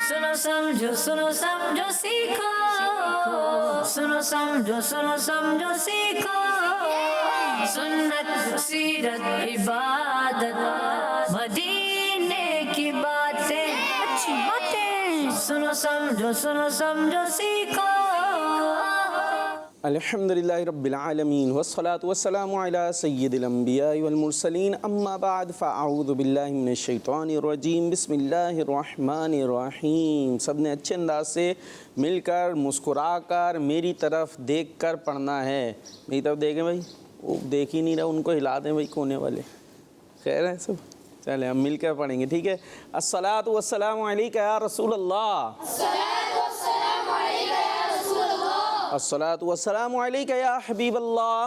सुनो समझो सीखो, सुनो समझो सीखो, सुन्नत सीरत इबादत मदीने की बातें, अच्छी बातें। सुनो समझो सीखो। अल्हम्दुलिल्लाहि रब्बिल आलमीन वस्सलातु वस्सलामु अला सय्यिदिल अंबियाइ वल मुरसलीन अम्मा बाद फ़अऊज़ु बिल्लाहि मिनश शैतानिर रजीम बिस्मिल्लाहिर रहमानिर रहीम। सब ने अच्छे अंदाज से मिलकर मुस्कुराकर मेरी तरफ देखकर पढ़ना है। मेरी तरफ देखें भाई, वो देख ही नहीं रहा, उनको हिला दें भाई कोने वाले। खैर है सब, चले हम मिलकर पढ़ेंगे, ठीक है। अस्सलातु वस्सलामु अलैका या रसूल अल्लाह, अस्सलातु वस्सलामु अलैका या हबीब अल्लाह,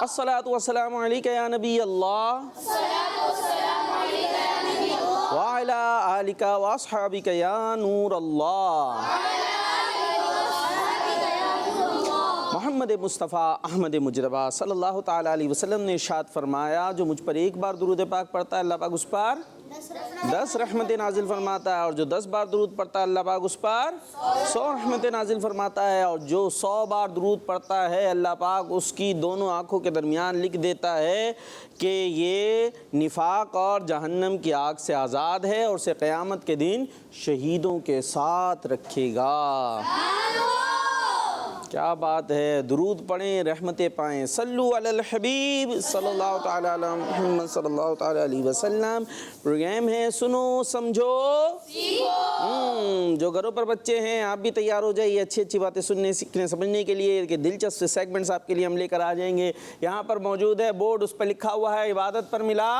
अस्सलातु वस्सलामु अलैका या नबी अल्लाह, व अला आलिका व अस्हाबिका या नूर अल्लाह। मोहम्मद मुस्तफ़ा अहमद मुजतबा सल्लल्लाहु ताला अलैहि वसल्लम ने इरशाद फरमाया, जो मुझ पर एक बार दुरूद पाक पढ़ता है अल्लाह पाक उस पर 10 रहमतें नाजिल फरमाता है, और जो 10 बार दुरूद पढ़ता है अल्लाह पाक उस पर 100 रहमतें नाजिल फरमाता है, और जो 100 बार दुरूद पढ़ता है अल्लाह पाक उसकी दोनों आँखों के दरमियान लिख देता है कि ये निफाक और जहन्नम की आग से आज़ाद है, और उसे क़यामत के दिन शहीदों के साथ रखेगा। क्या बात है, दुरूद पढ़ें रहमतें पाएँ। सल्लु अलल हबीब सल्लल्लाहु ताला अला मुहम्मद सल्लल्लाहु ताला अलैहि वसल्लम। प्रोग्राम है सुनो समझो सीखो। जो घरों पर बच्चे हैं आप भी तैयार हो जाइए अच्छी अच्छी बातें सुनने सीखने समझने के लिए, कि दिलचस्प सेगमेंट्स आपके लिए हम लेकर आ जाएंगे। यहाँ पर मौजूद है बोर्ड, उस पर लिखा हुआ है इबादत पर मिला।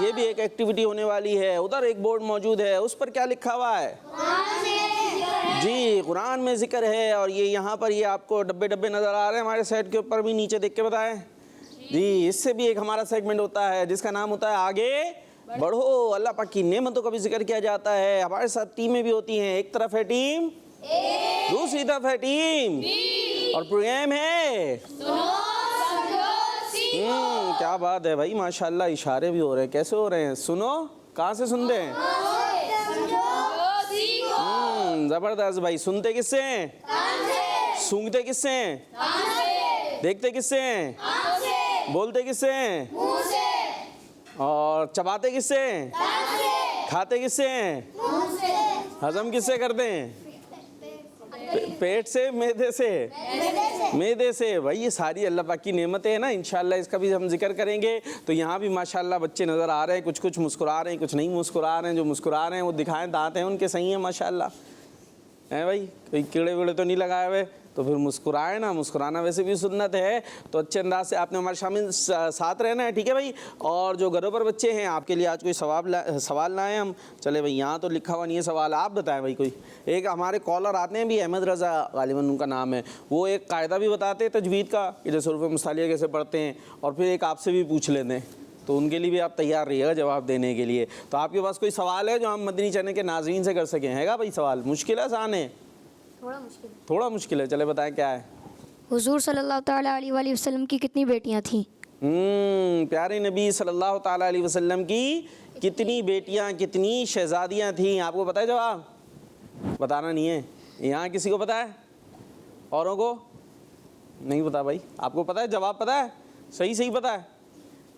ये भी एक एक्टिविटी होने वाली है। उधर एक बोर्ड मौजूद है, उस पर क्या लिखा हुआ है जी, कुरान में जिक्र है। और ये यहाँ पर ये आपको डब्बे डब्बे नज़र आ रहे हैं हमारे सेट के ऊपर भी, नीचे देख के बताएं जी। इससे भी एक हमारा सेगमेंट होता है जिसका नाम होता है आगे बढ़ो। अल्लाह पाक की नेमतों का भी जिक्र किया जाता है। हमारे साथ टीमें भी होती हैं, एक तरफ है टीम, दूसरी तरफ है टीम, और प्रोग्राम है क्या बात है भाई, माशाल्लाह इशारे भी हो रहे हैं। कैसे हो रहे हैं? सुनो, कहाँ से सुनते हैं? जबरदस्त भाई। सुनते किससे हैं? सूंघते किससे हैं? देखते किससे हैं? बोलते किससे हैं? और चबाते किससे हैं? खाते किससे हैं? हजम किससे करते हैं? पेट से, मैदे से? मैदे से। भाई ये सारी अल्लाह पाक की नेमतें हैं ना, इंशाल्लाह इसका भी हम जिक्र करेंगे। तो यहाँ भी माशाल्लाह बच्चे नज़र आ रहे हैं, कुछ कुछ मुस्कुरा रहे हैं, कुछ नहीं मुस्कुरा रहे हैं। जो मुस्कुरा रहे हैं वो दिखाएं दांत हैं उनके सही हैं माशाल्लाह, हैं भाई, कोई कीड़े वीड़े तो नहीं लगाए हुए, तो फिर मुस्कुराए ना। मुस्कुराना वैसे भी सुन्नत है, तो अच्छे अंदाज से आपने हमारे शामिल साथ रहना है, ठीक है भाई। और जो घरों पर बच्चे हैं आपके लिए आज कोई सवाल लाए हम। चले भाई, यहाँ तो लिखा हुआ नहीं है सवाल, आप बताएं भाई कोई। एक हमारे कॉलर आते हैं भी, अहमद रज़ा गालिबन उनका नाम है, वो एक कायदा भी बताते हैं तजवीद का कि जैसे रूफ़ मुस्तालिया कैसे पढ़ते हैं, और फिर एक आपसे भी पूछ लेते हैं, तो उनके लिए भी आप तैयार रहिएगा जवाब देने के लिए। तो आपके पास कोई सवाल है जो हम मदनी चैनल के नाज़रीन से कर सकें? हैगा भाई सवाल? मुश्किल है, आसान है? थोड़ा मुश्किल है। चले बताएं क्या है। हुजूर सल्लल्लाहु ताला अलैहि वसल्लम की कितनी बेटियां थीं? प्यारे नबी सल्लल्लाहु ताला अलैहि वसल्लम की कितनी बेटियां, कितनी शहजादियां थीं? आपको पता है जवाब? बताना नहीं है। यहाँ किसी को पता है? औरों को नहीं पता भाई? आपको पता है जवाब? पता है? सही पता है?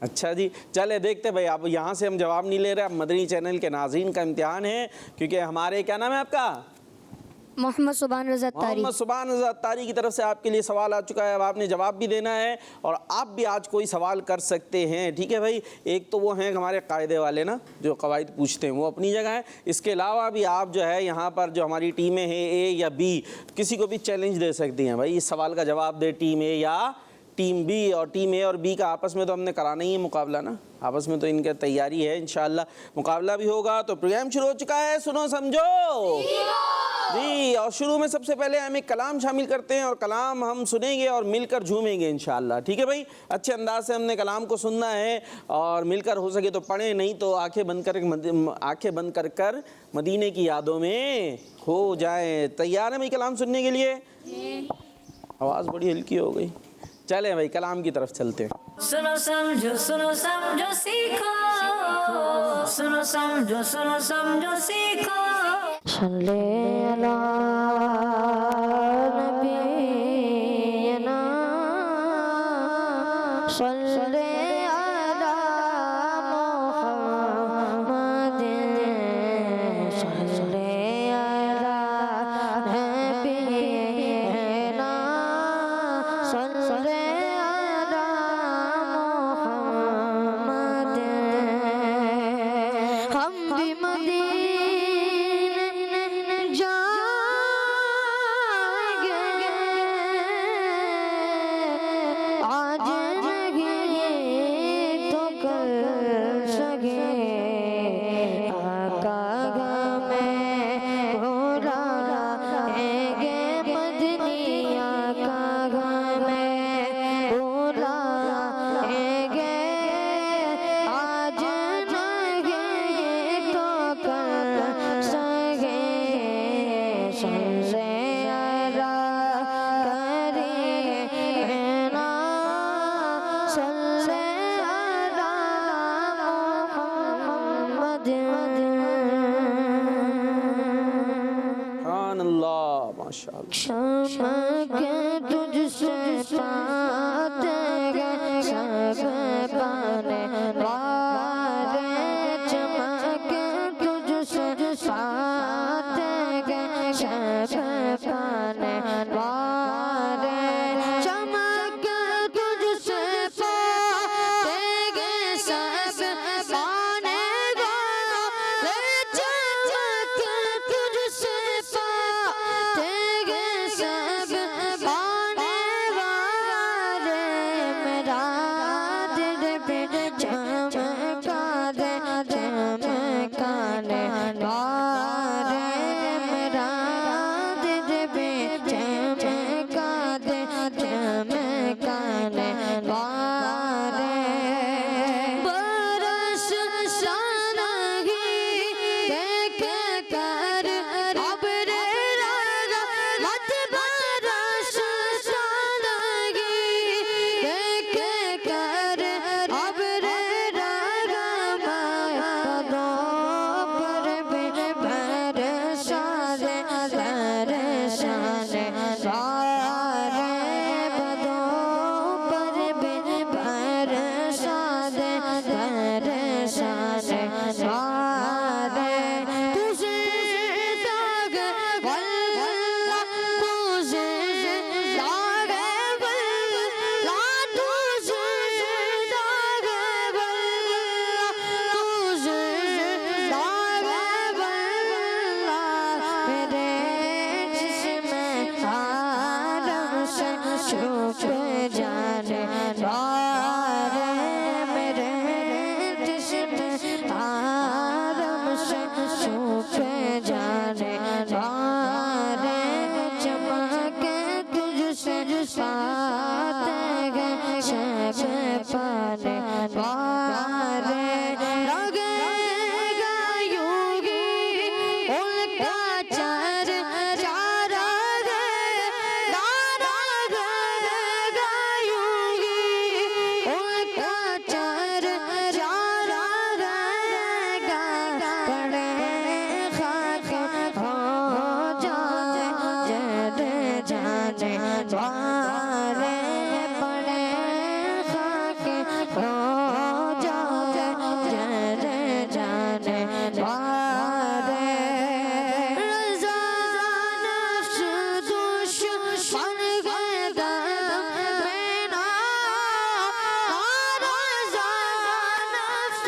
अच्छा जी, चले देखते भाई। अब यहाँ से हम जवाब नहीं ले रहे, अब मदनी चैनल के नाज़रीन का इम्तिहान है, क्योंकि हमारे क्या नाम है आपका? मोहम्मद सुबान रज़ा तारी। मोहम्मद सुबान रज़ा तारी की तरफ से आपके लिए सवाल आ चुका है। अब आपने जवाब भी देना है, और आप भी आज कोई सवाल कर सकते हैं, ठीक है भाई। एक तो वो हैं हमारे कायदे वाले ना, जो कवायद पूछते हैं, वो अपनी जगह है। इसके अलावा भी आप जो है यहाँ पर जो हमारी टीमें हैं ए या बी, किसी को भी चैलेंज दे सकती हैं भाई, इस सवाल का जवाब दे टीम ए या टीम बी। और टीम ए और बी का आपस में तो हमने कराना ही है मुकाबला ना, आपस में तो इनकी तैयारी है, इंशाल्लाह मुकाबला भी होगा। तो प्रोग्राम शुरू हो चुका है, सुनो समझो जी। और शुरू में सबसे पहले हम एक कलाम शामिल करते हैं, और कलाम हम सुनेंगे और मिलकर झूमेंगे इंशाल्लाह, ठीक है भाई। अच्छे अंदाज से हमने कलाम को सुनना है, और मिलकर हो सके तो पढ़ें, नहीं तो आंखें बंद कर मदीने की यादों में खो जाएं। तैयार है भाई कलाम सुनने के लिए? आवाज़ बड़ी हल्की हो गई। चले भाई कलाम की तरफ चलते हैं। सुनो समझो सीखो, सुनो समझो सीखो सल्ले अला नबीना सल्ले अला मुहम्मद सल्ले अला नबीना सल्ले अला मुहम्मद हम भी मदीने जाएंगे आज नहीं तो कल सगे आका में बुलाएंगे मदनी आका में बुलाएंगे आज नहीं तो कल सगे सल्ले अला करीना सल्ले अला मुहम्मद सुभान अल्लाह माशाअल्लाह चमक तुझसे पाते गए सब पाने वाले चमक तुझसे पाते गए सब पाने वाले चमक तुझसे पाते गए सब पाने वाले चमक तुझसे पाते गए सब पाने वाले मेरा दिल पे चमका दे चमकाने वाले मेरा दिल पे चमका दे चमकाने वाले बरस सानगी देख कर अब रे रागा मत बरस सानगी देख कर अब रे रागा पदों पर भी बरसाने बरसाने वाले पदों पर भी बरसाने बरसाने वाले तुझे दाग वल्ला तुझे दाग वल्ला तुझे दाग वल्ला तुझे दाग वल्ला मेरे जिस्म आलम से छुप जाने वाले मेरे जिस्म आलम से छुप जाने वाले चमक तुझसे पाते गए सब पाने वाले लगेगा योगी उनका चार चारा लगेगा योगी उनका चार चारा रहेगा पड़े खाक हो जाए जद जाने वाले पड़े खाक हो जाए जद जाने वाले रज़ा नफ्स दुश्मन गए दम में ना रज़ा नफ्स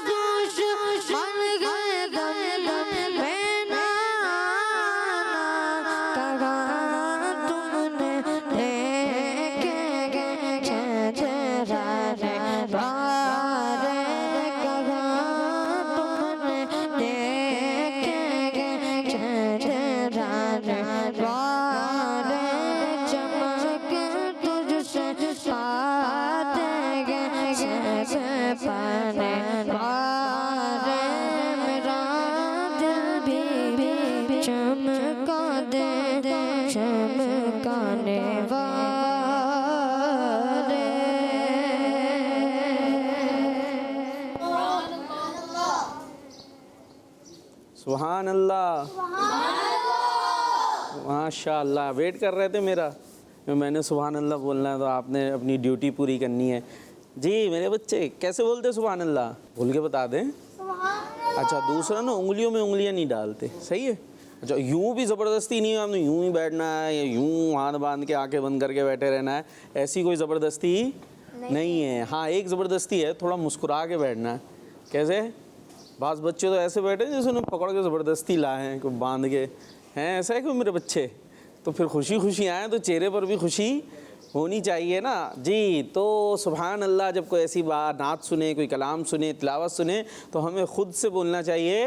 दुश्मन गए दम में ना कहा तुमने देखे गए चेहराने वाले कहा तुमने देखे गए चेहराने वाले चमक तुझसे पाते गए सब पाने वाले मेरा दिल भी चमका दे चमकाने वाले सुभान अल्लाह, माशाअल्लाह। वेट कर रहे थे मेरा, मैंने सुभान अल्लाह बोलना है तो आपने अपनी ड्यूटी पूरी करनी है। जी मेरे बच्चे कैसे बोलते सुभान अल्लाह, बोल के बता दें। अच्छा दूसरा ना, उंगलियों में उंगलियां नहीं डालते, सही है। अच्छा यूं भी ज़बरदस्ती नहीं है, आपने यूं ही बैठना है या यूं हाथ बांध के आंखें बंद करके बैठे रहना है, ऐसी कोई ज़बरदस्ती नहीं है। हाँ एक ज़बरदस्ती है, थोड़ा मुस्कुरा के बैठना है। कैसे, बास बच्चे तो ऐसे बैठे जैसे उन्हें पकड़ के ज़बरदस्ती लाए हैं, कोई बांध के हैं, ऐसा है क्यों मेरे बच्चे। तो फिर खुशी खुशी आए तो चेहरे पर भी खुशी होनी चाहिए ना जी। तो सुभान अल्लाह जब कोई ऐसी बात नात सुने, कोई कलाम सुने, तिलावत सुने, तो हमें खुद से बोलना चाहिए।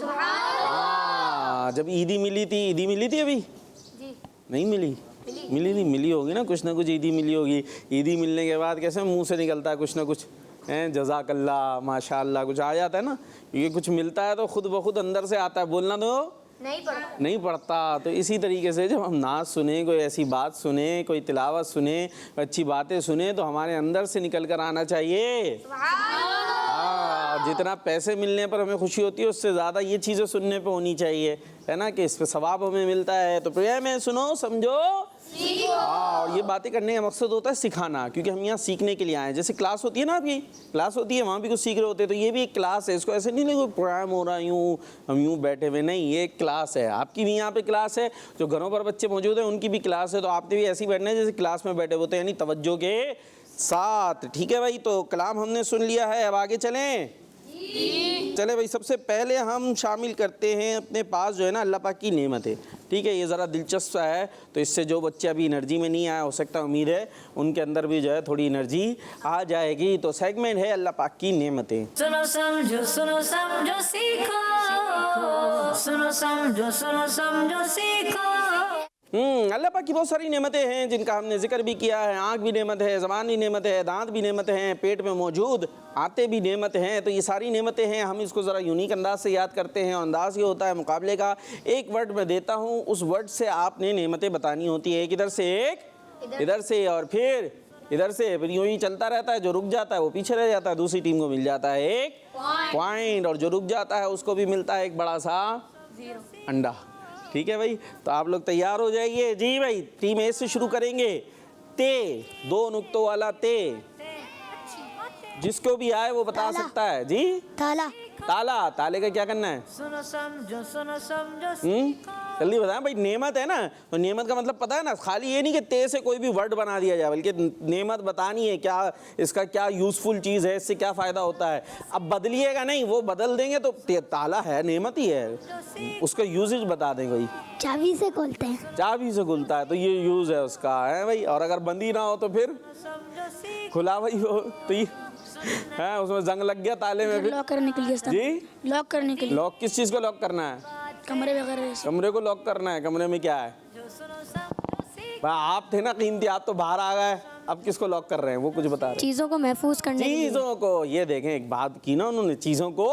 हाँ जब ईदी मिली थी, ईदी मिली थी अभी जी नहीं मिली, मिली थी, मिली होगी ना कुछ ईदी मिली होगी। ईदी मिलने के बाद कैसे मुंह से निकलता है कुछ ना कुछ, हैं जज़ाकल्लाह माशाअल्लाह कुछ आ जाता है ना। ये कुछ मिलता है तो खुद ब खुद अंदर से आता है, बोलना तो नहीं पड़ता। तो इसी तरीके से जब हम नाच सुने, कोई ऐसी बात सुने, कोई तिलावत सुने, अच्छी बातें सुने, तो हमारे अंदर से निकल कर आना चाहिए। हाँ जितना पैसे मिलने पर हमें खुशी होती है, उससे ज़्यादा ये चीज़ें सुनने पे होनी चाहिए, है ना, कि इस पे सवाब हमें मिलता है। तो प्रिय में सुनो समझो हाँ, और ये बातें करने का मकसद होता है सिखाना, क्योंकि हम यहाँ सीखने के लिए आए हैं। जैसे क्लास होती है ना, आपकी क्लास होती है, वहाँ भी कुछ सीख रहे होते हैं, तो ये भी एक क्लास है। इसको ऐसे नहीं कोई प्रोग्राम हो रहा यूँ हम यूँ बैठे हुए, नहीं, ये एक क्लास है। आपकी भी यहाँ पे क्लास है, जो घरों पर बच्चे मौजूद हैं उनकी भी क्लास है, तो आपने भी ऐसे ही बैठना है जैसे क्लास में बैठे होते हैं, यानी तवज्जो के साथ। ठीक है भाई, तो कलाम हमने सुन लिया है, अब आगे चलें। चले भाई, सबसे पहले हम शामिल करते हैं अपने पास जो है ना अल्लाह पाक की नेमत है। ठीक है, ये ज़रा दिलचस्प है, तो इससे जो बच्चे अभी एनर्जी में नहीं आया, हो सकता है उम्मीद है उनके अंदर भी जो है थोड़ी एनर्जी आ जाएगी। तो सेगमेंट है अल्लाह पाक की नेमतें। सुनो समझो सीखो, सुनो समझो सीखो। अल्लाह पाक की बहुत सारी नेमतें हैं जिनका हमने जिक्र भी किया है। आँख भी नेमत है, ज़बान भी नेमत है, दांत भी नेमत हैं, पेट में मौजूद आते भी नेमत हैं। तो ये सारी नेमतें हैं, हम इसको ज़रा यूनिक अंदाज से याद करते हैं। और अंदाज़ ये होता है मुकाबले का, एक वर्ड मैं देता हूँ, उस वर्ड से आपने नेमतें बतानी होती है। एक इधर से, एक इधर से, और फिर इधर से, फिर यूँ ही चलता रहता है। जो रुक जाता है वो पीछे रह जाता है, दूसरी टीम को मिल जाता है एक पॉइंट, और जो रुक जाता है उसको भी मिलता है एक बड़ा सा अंडा। ठीक है भाई, तो आप लोग तैयार हो जाइए। जी भाई, टीम ए से शुरू करेंगे। ते, 2 नुक्तों वाला ते, जिसको भी आए वो बता सकता है। जी ताला, ताला, ताले का क्या करना है? सुनो समझो सीखो। जल्दी बताएं भाई। नेमत है ना, तो नेमत का मतलब पता है ना, खाली ये नहीं कि ते से कोई भी वर्ड बना दिया जाए, बल्कि नेमत बतानी है, क्या इसका क्या यूजफुल चीज़ है, इससे क्या फ़ायदा होता है। अब बदलिएगा नहीं, वो बदल देंगे तो ताला है, नेमत ही है, उसका यूजेज बता दें। कोई चाबी से खोलते हैं, चाबी से खुलता है तो ये यूज़ है उसका, है भाई। और अगर बंदी ना हो तो फिर खुला भाई हो तो ये है, उसमें जंग लग गया ताले में, फिर लॉक करने के लिए जी, लॉक करने के लिए, लॉक किस चीज़ को लॉक करना है? कमरे वगैरह। कमरे को लॉक करना है। कमरे में क्या है भाई? आप थे ना कीमती, आप तो बाहर आ गए, अब किसको लॉक कर रहे हैं? वो कुछ बता रहे हैं। चीज़ों को महफूज करने के लिए। चीज़ों को, ये देखें एक बात की ना उन्होंने, चीज़ों को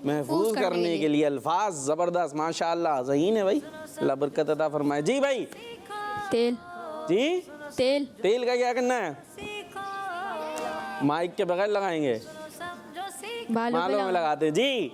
महफूज करने के लिए। अल्फाज ज़बरदस्त माशाअल्लाह, ज़हीन है भाई, अल्लाह बरकत अता फरमाए। जी भाई, तेल, जी तेल, तेल का क्या करना है? माइक के बगैर लगाएंगे, बालों में लगाते हैं। जी,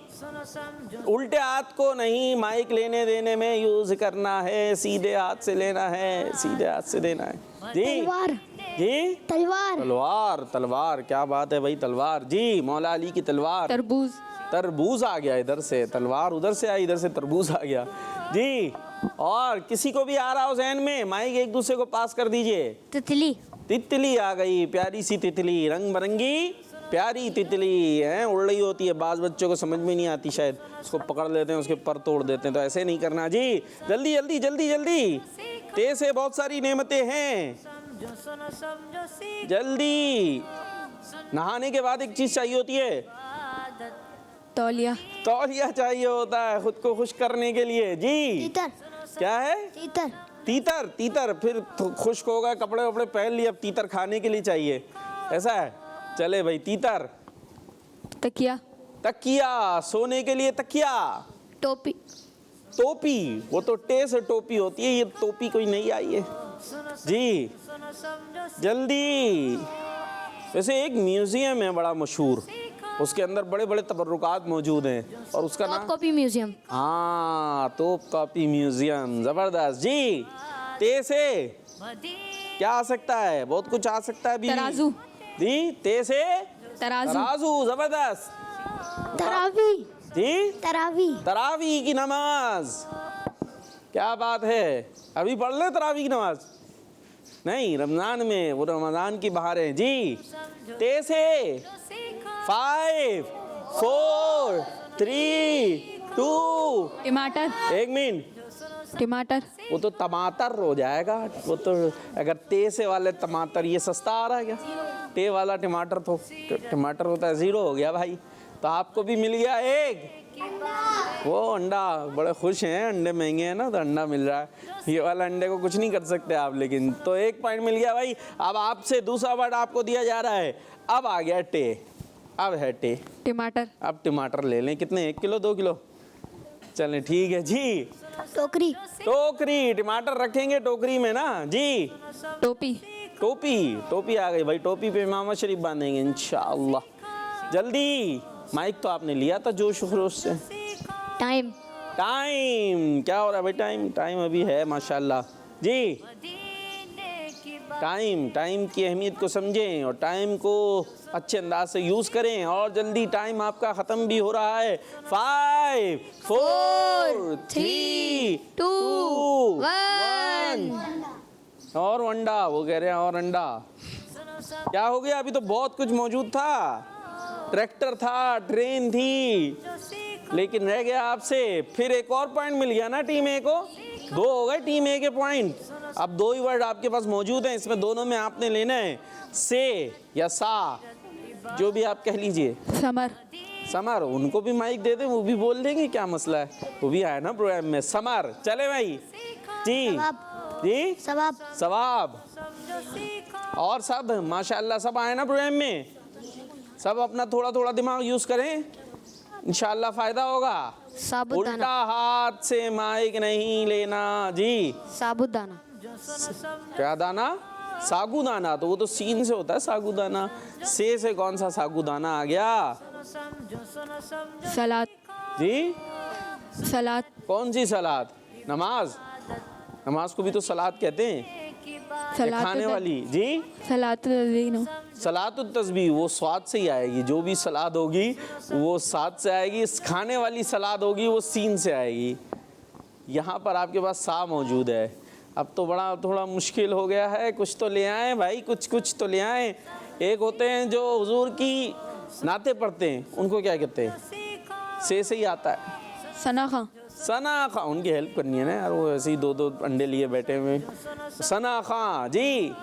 उल्टे हाथ को नहीं माइक लेने देने में यूज करना है, सीधे हाथ से लेना है, सीधे हाथ से देना है। जी तलवार, जी, तलवार, तलवार, तलवार, क्या बात है भाई, तलवार। जी, मौला अली की तलवार। तरबूज, तरबूज आ गया इधर से, तलवार उधर से आई, इधर से तरबूज आ गया। जी, और किसी को भी आ रहा हो जहन में, माइक एक दूसरे को पास कर दीजिए। तितली, तितली आ गई, प्यारी सी तितली, रंग बिरंगी प्यारी तितली है, उड़ रही होती है। बाज़ बच्चों को समझ में नहीं आती शायद, उसको पकड़ लेते हैं, उसके पर तोड़ देते हैं, तो ऐसे नहीं करना। जी जल्दी जल्दी जल्दी जल्दी, ते से बहुत सारी नेमतें हैं, जल्दी। नहाने के बाद एक चीज़ चाहिए होती है, तौलिया, तौलिया चाहिए होता है खुद को खुश करने के लिए। जी, तीतर, क्या है? तीतर, तीतर, तीतर, फिर खुश्क हो गए, कपड़े वपड़े पहन लिए, अब तीतर खाने के लिए चाहिए, ऐसा है। चले भाई, तीतर। तकिया, तकिया, सोने के लिए तकिया। टोपी, टोपी, वो तो टे से टोपी होती है, ये टोपी कोई नहीं आई है। जी जल्दी। वैसे एक म्यूजियम है बड़ा मशहूर, उसके अंदर बड़े बड़े तबर्रुकात मौजूद हैं और उसका टॉप नाम कॉपी म्यूजियम। हाँ, तोप कॉपी म्यूजियम। जबरदस्त जी। ते से मदीने क्या आ सकता है? बहुत कुछ आ सकता है बीवी। तराजू। जी, ते से तराजू। तराजू। जबरदस्त तरावी। जी। तरावी। तरावी की नमाज। क्या बात है, अभी पढ़ ले तरावी की नमाज? नहीं, रमजान में, वो रमजान की बहार है जी। ते से जो सीखो 5 4 3 2 टमाटर। 1 मिनट। टमाटर। वो तो टमाटर हो जाएगा। वो तो अगर ते से वाले टमाटर, ये सस्ता आ रहा है क्या? ते वाला टमाटर तो टमाटर होता है, 0 हो गया भाई। तो आपको भी मिल गया एक वो अंडा। बड़े खुश हैं, अंडे महंगे हैं ना तो अंडा मिल रहा है। ये वाला अंडे को कुछ नहीं कर सकते आप, लेकिन तो 1 पॉइंट मिल गया भाई। अब आपसे दूसरा वर्ड आपको दिया जा रहा है। अब आ गया टे। अब है टे। टमाटर। अब टमाटर ले लें। कितने? 1 किलो 2 किलो? चलें ठीक है जी। टोकरी। टोकरी। टमाटर रखेंगे टोकरी में ना जी। टोपी। टोपी। टोपी आ गई भाई। टोपी पे इमाम शरीफ बांधेंगे इंशाअल्लाह। जल्दी। माइक तो आपने लिया था जोश खरोश से। टाइम। टाइम। क्या हो रहा है भाई? टाइम टाइम अभी है माशाल्लाह जी। मदीने की बात टाइम टाइम की अहमियत को समझें और टाइम को अच्छे अंदाज से यूज़ करें। और जल्दी टाइम आपका ख़त्म भी हो रहा है। 5 4 3 2 1। और अंडा, वो कह रहे हैं और अंडा। क्या हो गया? अभी तो बहुत कुछ मौजूद था। ट्रैक्टर था, ट्रेन थी, जो सीखो लेकिन रह गया आपसे। फिर एक और पॉइंट मिल गया ना टीम ए को। 2 हो गए टीम ए के पॉइंट। अब 2 ही वर्ड आपके पास मौजूद हैं, इसमें दोनों में आपने लेना है से या सा, जो भी आप कह लीजिए। समर। समर। उनको भी माइक दे दें, वो भी बोल देंगे, क्या मसला है? वो भी आया ना प्रोग्राम में। समर। चले भाई जी। जी। सवाब। सवाब। समझो सीखो और सब माशाल्लाह सब आए ना प्रोग्राम में। सब अपना थोड़ा थोड़ा दिमाग यूज करें, इंशाल्लाह फायदा होगा। साबुदाना। उल्टा हाथ से माइक नहीं लेना जी। साबुदाना। जो सुनो समझो क्या दाना? सागुदाना। तो वो तो सीन से होता है सागुदाना। से कौन सा सागुदाना आ गया सुनो समझो सलाद। जी? सलाद। कौन सी सलाद? नमाज। नमाज को भी तो सलाद कहते हैं। की बात ये सलाद खाने तो- वाली जी। सलाद तो तज़ीनो। सलाद तस्बीह, वो स्वाद से ही आएगी। जो भी सलाद होगी वो स्वाद से आएगी। खाने वाली सलाद होगी वो सीन से आएगी। यहाँ पर आपके पास सा मौजूद है। अब तो बड़ा थोड़ा मुश्किल हो गया है। कुछ तो ले आए भाई, कुछ तो ले आए। एक होते हैं जो हुजूर की नाते पढ़ते हैं, उनको क्या कहते हैं? से ही आता है। सना खां। सना खां। उनकी हेल्प करनी है ना यार, वो ऐसे ही 2 अंडे लिए बैठे हुए। सना खां जी।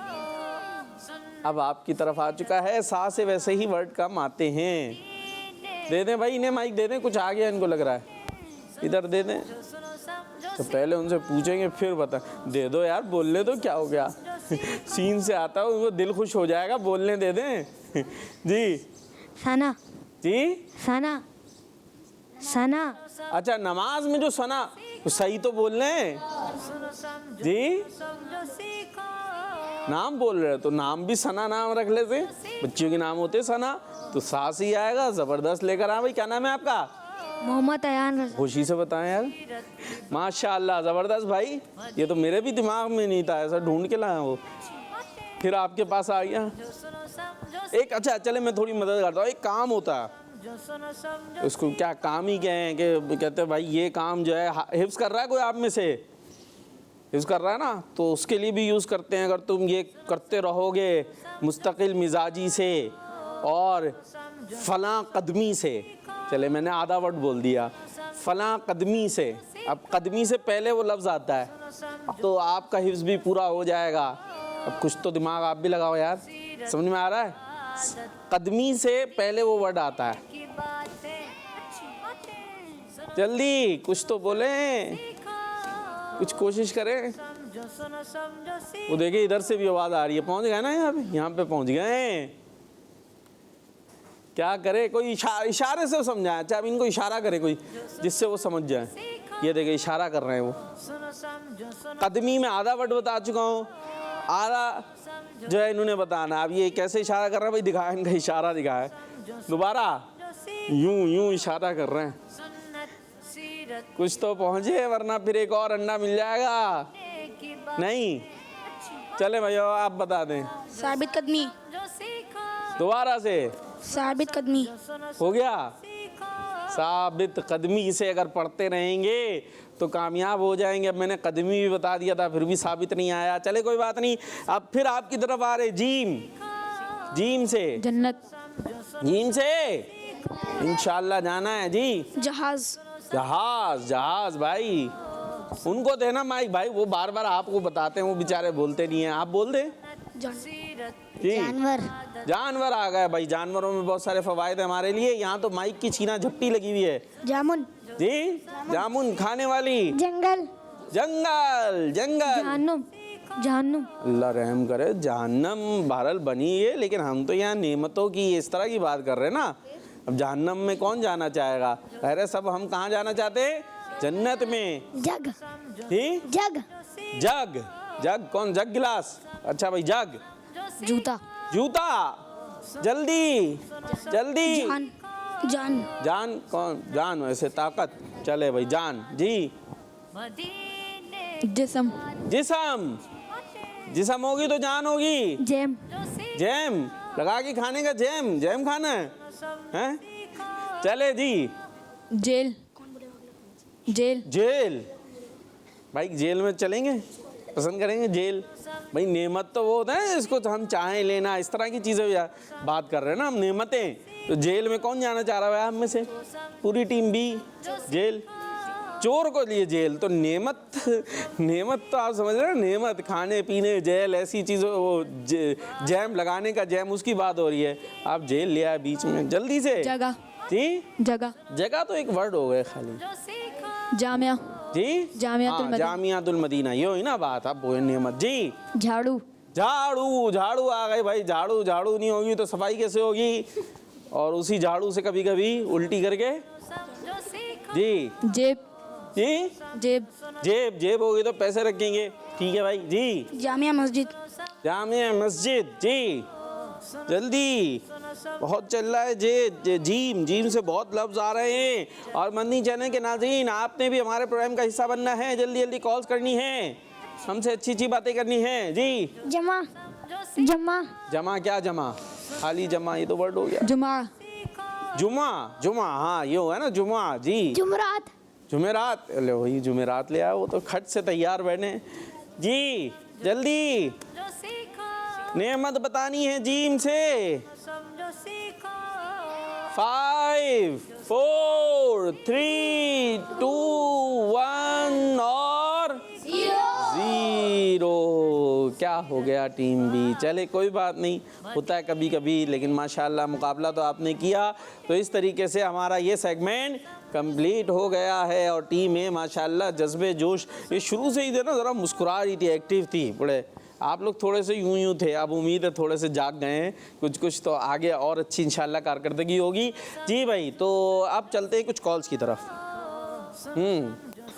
अब आपकी तरफ आ चुका है। सा से वैसे ही वर्ड कम आते हैं। दे दें भाई, इन्हें माइक दे दें। कुछ आ गया इनको लग रहा है, इधर दे दें। सुनो समझो तो पहले उनसे पूछेंगे फिर बता। दे दो यार, बोलने दो, क्या हो गया? सीन से आता है, उनको दिल खुश हो जाएगा। बोलने दे दें जी। सना। जी। सना। सना। अच्छा, नमाज में जो सना, तो सही तो बोल रहे हैं सुनो समझो जी। समझो सीखो नाम बोल रहे हैं तो नाम भी सना नाम रख लेते। बच्चियों के नाम होते सना, तो सास ही आएगा। जबरदस्त लेकर आ भाई। क्या नाम है आपका? मोहम्मद अयान रजा। खुशी से बताएं यार। माशाल्लाह जबरदस्त भाई। ये तो मेरे भी दिमाग में नहीं था, ऐसा ढूंढ के लाया वो, फिर आपके पास आ गया। सुनो समझो एक अच्छा चले मैं थोड़ी मदद करता हूँ। एक काम होता है, जो सुनो समझो उसको क्या काम ही कहें कि कहते हैं भाई ये काम जो है हिफ्स कर रहा है कोई आप में से, हिफ्स कर रहा है ना, तो उसके लिए भी यूज़ करते हैं। अगर तुम ये करते रहोगे मुस्तकिल मिजाजी से और फलां कदमी से, चले मैंने आधा वर्ड बोल दिया, फलां कदमी से। अब कदमी से पहले वो लफ्ज़ आता है तो आपका हिफ्स भी पूरा हो जाएगा। अब कुछ तो दिमाग आप भी लगाओ यार, समझ में आ रहा है? कदमी से पहले वो वर्ड आता है। की बातें अच्छी बातें जल्दी कुछ तो बोले, सीखो कुछ कोशिश करें। समझो सुनो समझो सीखो वो देखिए इधर से भी आवाज़ आ रही है। पहुंच गए ना यहाँ पे पहुंच गए। क्या करे? कोई इशारे से समझाए। अच्छा अब इनको इशारा करे कोई जिससे वो समझ जाए। ये देखिए इशारा कर रहे हैं वो। सुनो समझो सुनो कदमी में आधा वर्ड बता चुका हूँ, आधा जो है इन्होंने बताना। अब ये कैसे इशारा कर रहा है भाई? दिखाया, इनका इशारा दिखाया। दोबारा यूं यूं इशारा कर रहे हैं, सुन्नत सीरत कुछ तो पहुंचे वरना फिर एक और अंडा मिल जाएगा। की बात नहीं चले भैया आप बता दें। साबित कदमी। जो सीखो दोबारा से साबित कदमी। सुनो हो गया। सीखो साबित कदमी से अगर पढ़ते रहेंगे तो कामयाब हो जाएंगे। अब मैंने कदमी भी बता दिया था फिर भी साबित नहीं आया। चले कोई बात नहीं। अब फिर आपकी तरफ आ रहे जीम। जीम से जन्नत। जीम से इंशाल्लाह जाना है जी। जहाज। जहाज जहाज भाई उनको देना माइक भाई, वो बार बार आपको बताते हैं, वो बेचारे बोलते नहीं हैं। आप बोल दें सीरत जी। जानवर। जानवर आ गए भाई। जानवरों में बहुत सारे फवायद है हमारे लिए। यहाँ तो माइक की छीना झपटी लगी हुई है जामुन। जी। जामुन खाने वाली। जंगल। जंगल जंगल। जहन्नुम। जहन्नुम। अल्लाह रहम करे। जहन्नम बहरहाल बनी है लेकिन हम तो यहाँ नेमतों की इस तरह की बात कर रहे हैं ना। अब जहन्नम में कौन जाना चाहेगा। अरे सब हम कहाँ जाना चाहते हैं, जन्नत में। जग। जी जग। जग। जग कौन, जग गिलास। अच्छा भाई जग। जूता। जूता। जल्दी जल्दी। जान। जान। जान कौन, जान वैसे ताकत। चले भाई जान जी। मदीने जिस्म। जिसम। जिसम होगी तो जान होगी। जैम। जैम लगा के खाने का जैम। जैम खाना है हैं? चले जी। जेल। जेल। जेल भाई जेल में चलेंगे, पसंद करेंगे जेल। भाई नेमत तो वो होता है इसको तो हम चाहें लेना, इस तरह की चीज़ें बात कर रहे हैं ना हम, नेमतें। तो जेल में कौन जाना चाह रहा है हम में से, पूरी टीम बी जेल। चोर को लिए जेल तो नेमत। नेमत तो आप समझ रहे हैं, नेमत खाने पीने जेल ऐसी चीज़ों, वो जैम लगाने का जैम उसकी बात हो रही है। आप जेल ले आए बीच में जल्दी से। जगह। जी जगह। जगह तो एक वर्ड हो गए खाली। जामिया। जी जामियातुल मदीना। जामियातुल मदीना ये हुई ना बात। आप बोले नेमत जी। झाड़ू। झाड़ू। झाड़ू आ गए भाई। झाड़ू झाड़ू नहीं होगी तो सफाई कैसे होगी। और उसी झाड़ू से कभी कभी उल्टी करके जी। जेब। जी जेब। जेब। जेब होगी तो पैसे रखेंगे। ठीक है भाई जी। जामिया मस्जिद। जामिया मस्जिद जी। जल्दी बहुत चल रहा है जे जीम। जीम से बहुत लफ्ज आ रहे हैं। और मदनी चैनल के नाज़रीन आपने भी हमारे प्रोग्राम का हिस्सा बनना है। जल्दी जल्दी कॉल्स करनी है, हमसे अच्छी अच्छी बातें करनी है जी। जमा। जमा। जमा क्या जमा, खाली जमा ये तो वर्ड हो गया। जुमा। जुमा। जुमा हाँ ये हुआ ना जुमा जी। जुमरात। जुमेरात ले वही जुमेरात ले आया, वो तो खट से तैयार बैठे जी। जल्दी नेमत बतानी है जीम से। 5 4 3 2 1 और 0। क्या हो गया टीम बी। चले कोई बात नहीं, होता है कभी कभी, लेकिन माशाल्लाह मुकाबला तो आपने किया। तो इस तरीके से हमारा ये सेगमेंट कंप्लीट हो गया है। और टीम ए माशाल्लाह जज्बे जोश, ये शुरू से ही थे ना, ज़रा मुस्कुरा रही थी, एक्टिव थी बड़े। आप लोग थोड़े से यूं थे, अब उम्मीद है थोड़े से जाग गए हैं कुछ तो आगे और अच्छी इंशाल्लाह कारकर्दगी होगी जी भाई। तो अब चलते हैं कुछ कॉल्स की तरफ।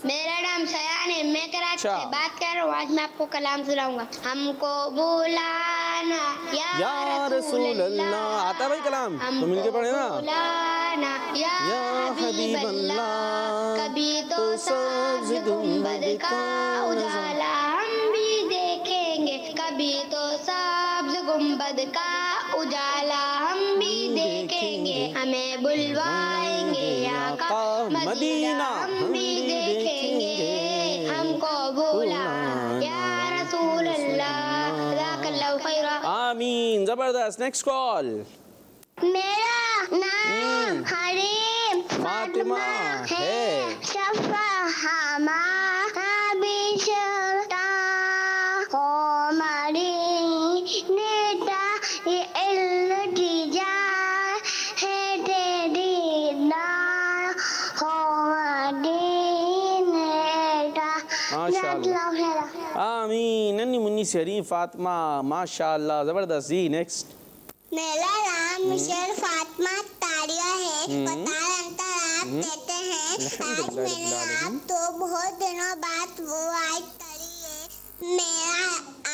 मेरा नाम सयान है, मैं कराची अच्छा। से बात कर रहा हूँ। आज मैं आपको कलाम सुनाऊंगा। हमको बुलाना या रसूल अल्लाह। आता है भाई कलाम तो मिलके पढ़े ना। बुलाना या हबीब अल्लाह, कभी तो सब्ज़ गुंबद का उजाला हम भी देखेंगे, कभी तो सब्ज़ गुंबद का उजाला हम भी देखेंगे। हमें बुलवाएंगे आका मदीना हम भी देखेंगे। हमको भूला या रसूल अल्लाह, जज़ाकल्लाहु खैरा। आमीन। जबरदस्त। Next call. मेरा नाम हरीम फातिमा है। शफा हमारा बिशरता हमारी नेता ये इल्तिजा है तेरी नाम हमारी नेता। माशाल्लाह। आमीन। नन्ही मुन्नी शरीफ फातिमा माशाल्लाह ज़बरदस्त जी। नेक्स्ट। मेरा नाम मिशेल फातिमा तारिया है। आप कहते हैं आज मैंने आप तो बहुत दिनों बाद वो आज तरी है। मेरा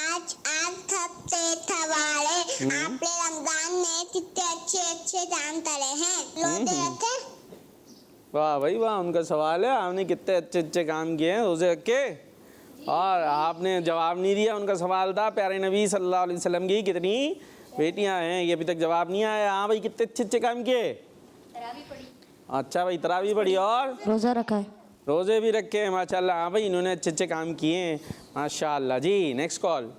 आज सबसे सवाल है आपने रमजान में कितने अच्छे अच्छे काम करे हैं रोजे रखे वाह भाई वाह, उनका सवाल है आपने कितने अच्छे अच्छे काम किए हैं रोजे रख के, और आपने जवाब नहीं दिया। उनका सवाल था प्यारे नबी सल्लल्लाहु अलैहि वसल्लम की कितनी बेटियां हैं, ये अभी तक जवाब नहीं आया। हाँ भाई, कितने अच्छे अच्छे काम किए। अच्छा भाई, तरावी पढ़ी और रोज़ा रखा है। रोजे भी रखे हैं माशाल्लाह। हाँ भाई, इन्होंने अच्छे अच्छे काम किए हैं माशाल्लाह। जी नेक्स्ट कॉल।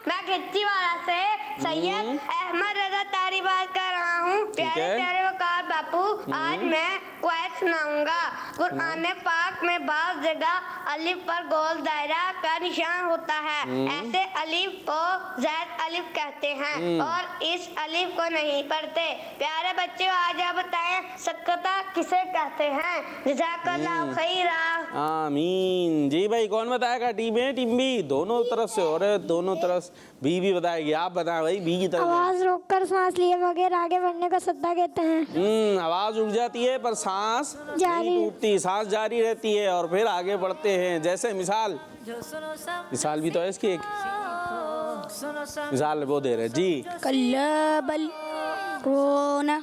मैं गिट्टी वाला से सैयद अहमद रजा तारी बात कर रहा हूँ। प्यारे है। प्यारे वकार बापू, आज मैं क्वेश्चन सुनाऊंगा। कुरान पाक में बाज़ जगह अलिफ पर गोल दायरा का निशान होता है, ऐसे अलिफ को ज़ैद अलिफ कहते हैं और इस अलिफ को नहीं पढ़ते। प्यारे बच्चे, आज आप बताएं सकता किसे कहते हैं। जज़ाकल्लाहु खैरा। आमीन। जी भाई, कौन बताएगा? टीम ए टीम बी, दोनों तरफ से हो रहे, दोनों तरफ। बी भी बताएगी। आप बताएं भाई, बी की तरफ। आवाज़ रोककर सांस लिए बगैर आगे बढ़ने को सद्दा कहते हैं। आवाज रुक जाती है पर सांस जारी। नहीं टूटती, सांस जारी रहती है और फिर आगे बढ़ते हैं। जैसे मिसाल, जो सुनो मिसाल भी तो है इसकी एक सुनो मिसाल वो दे रहे जी। कल्ला बल रोना।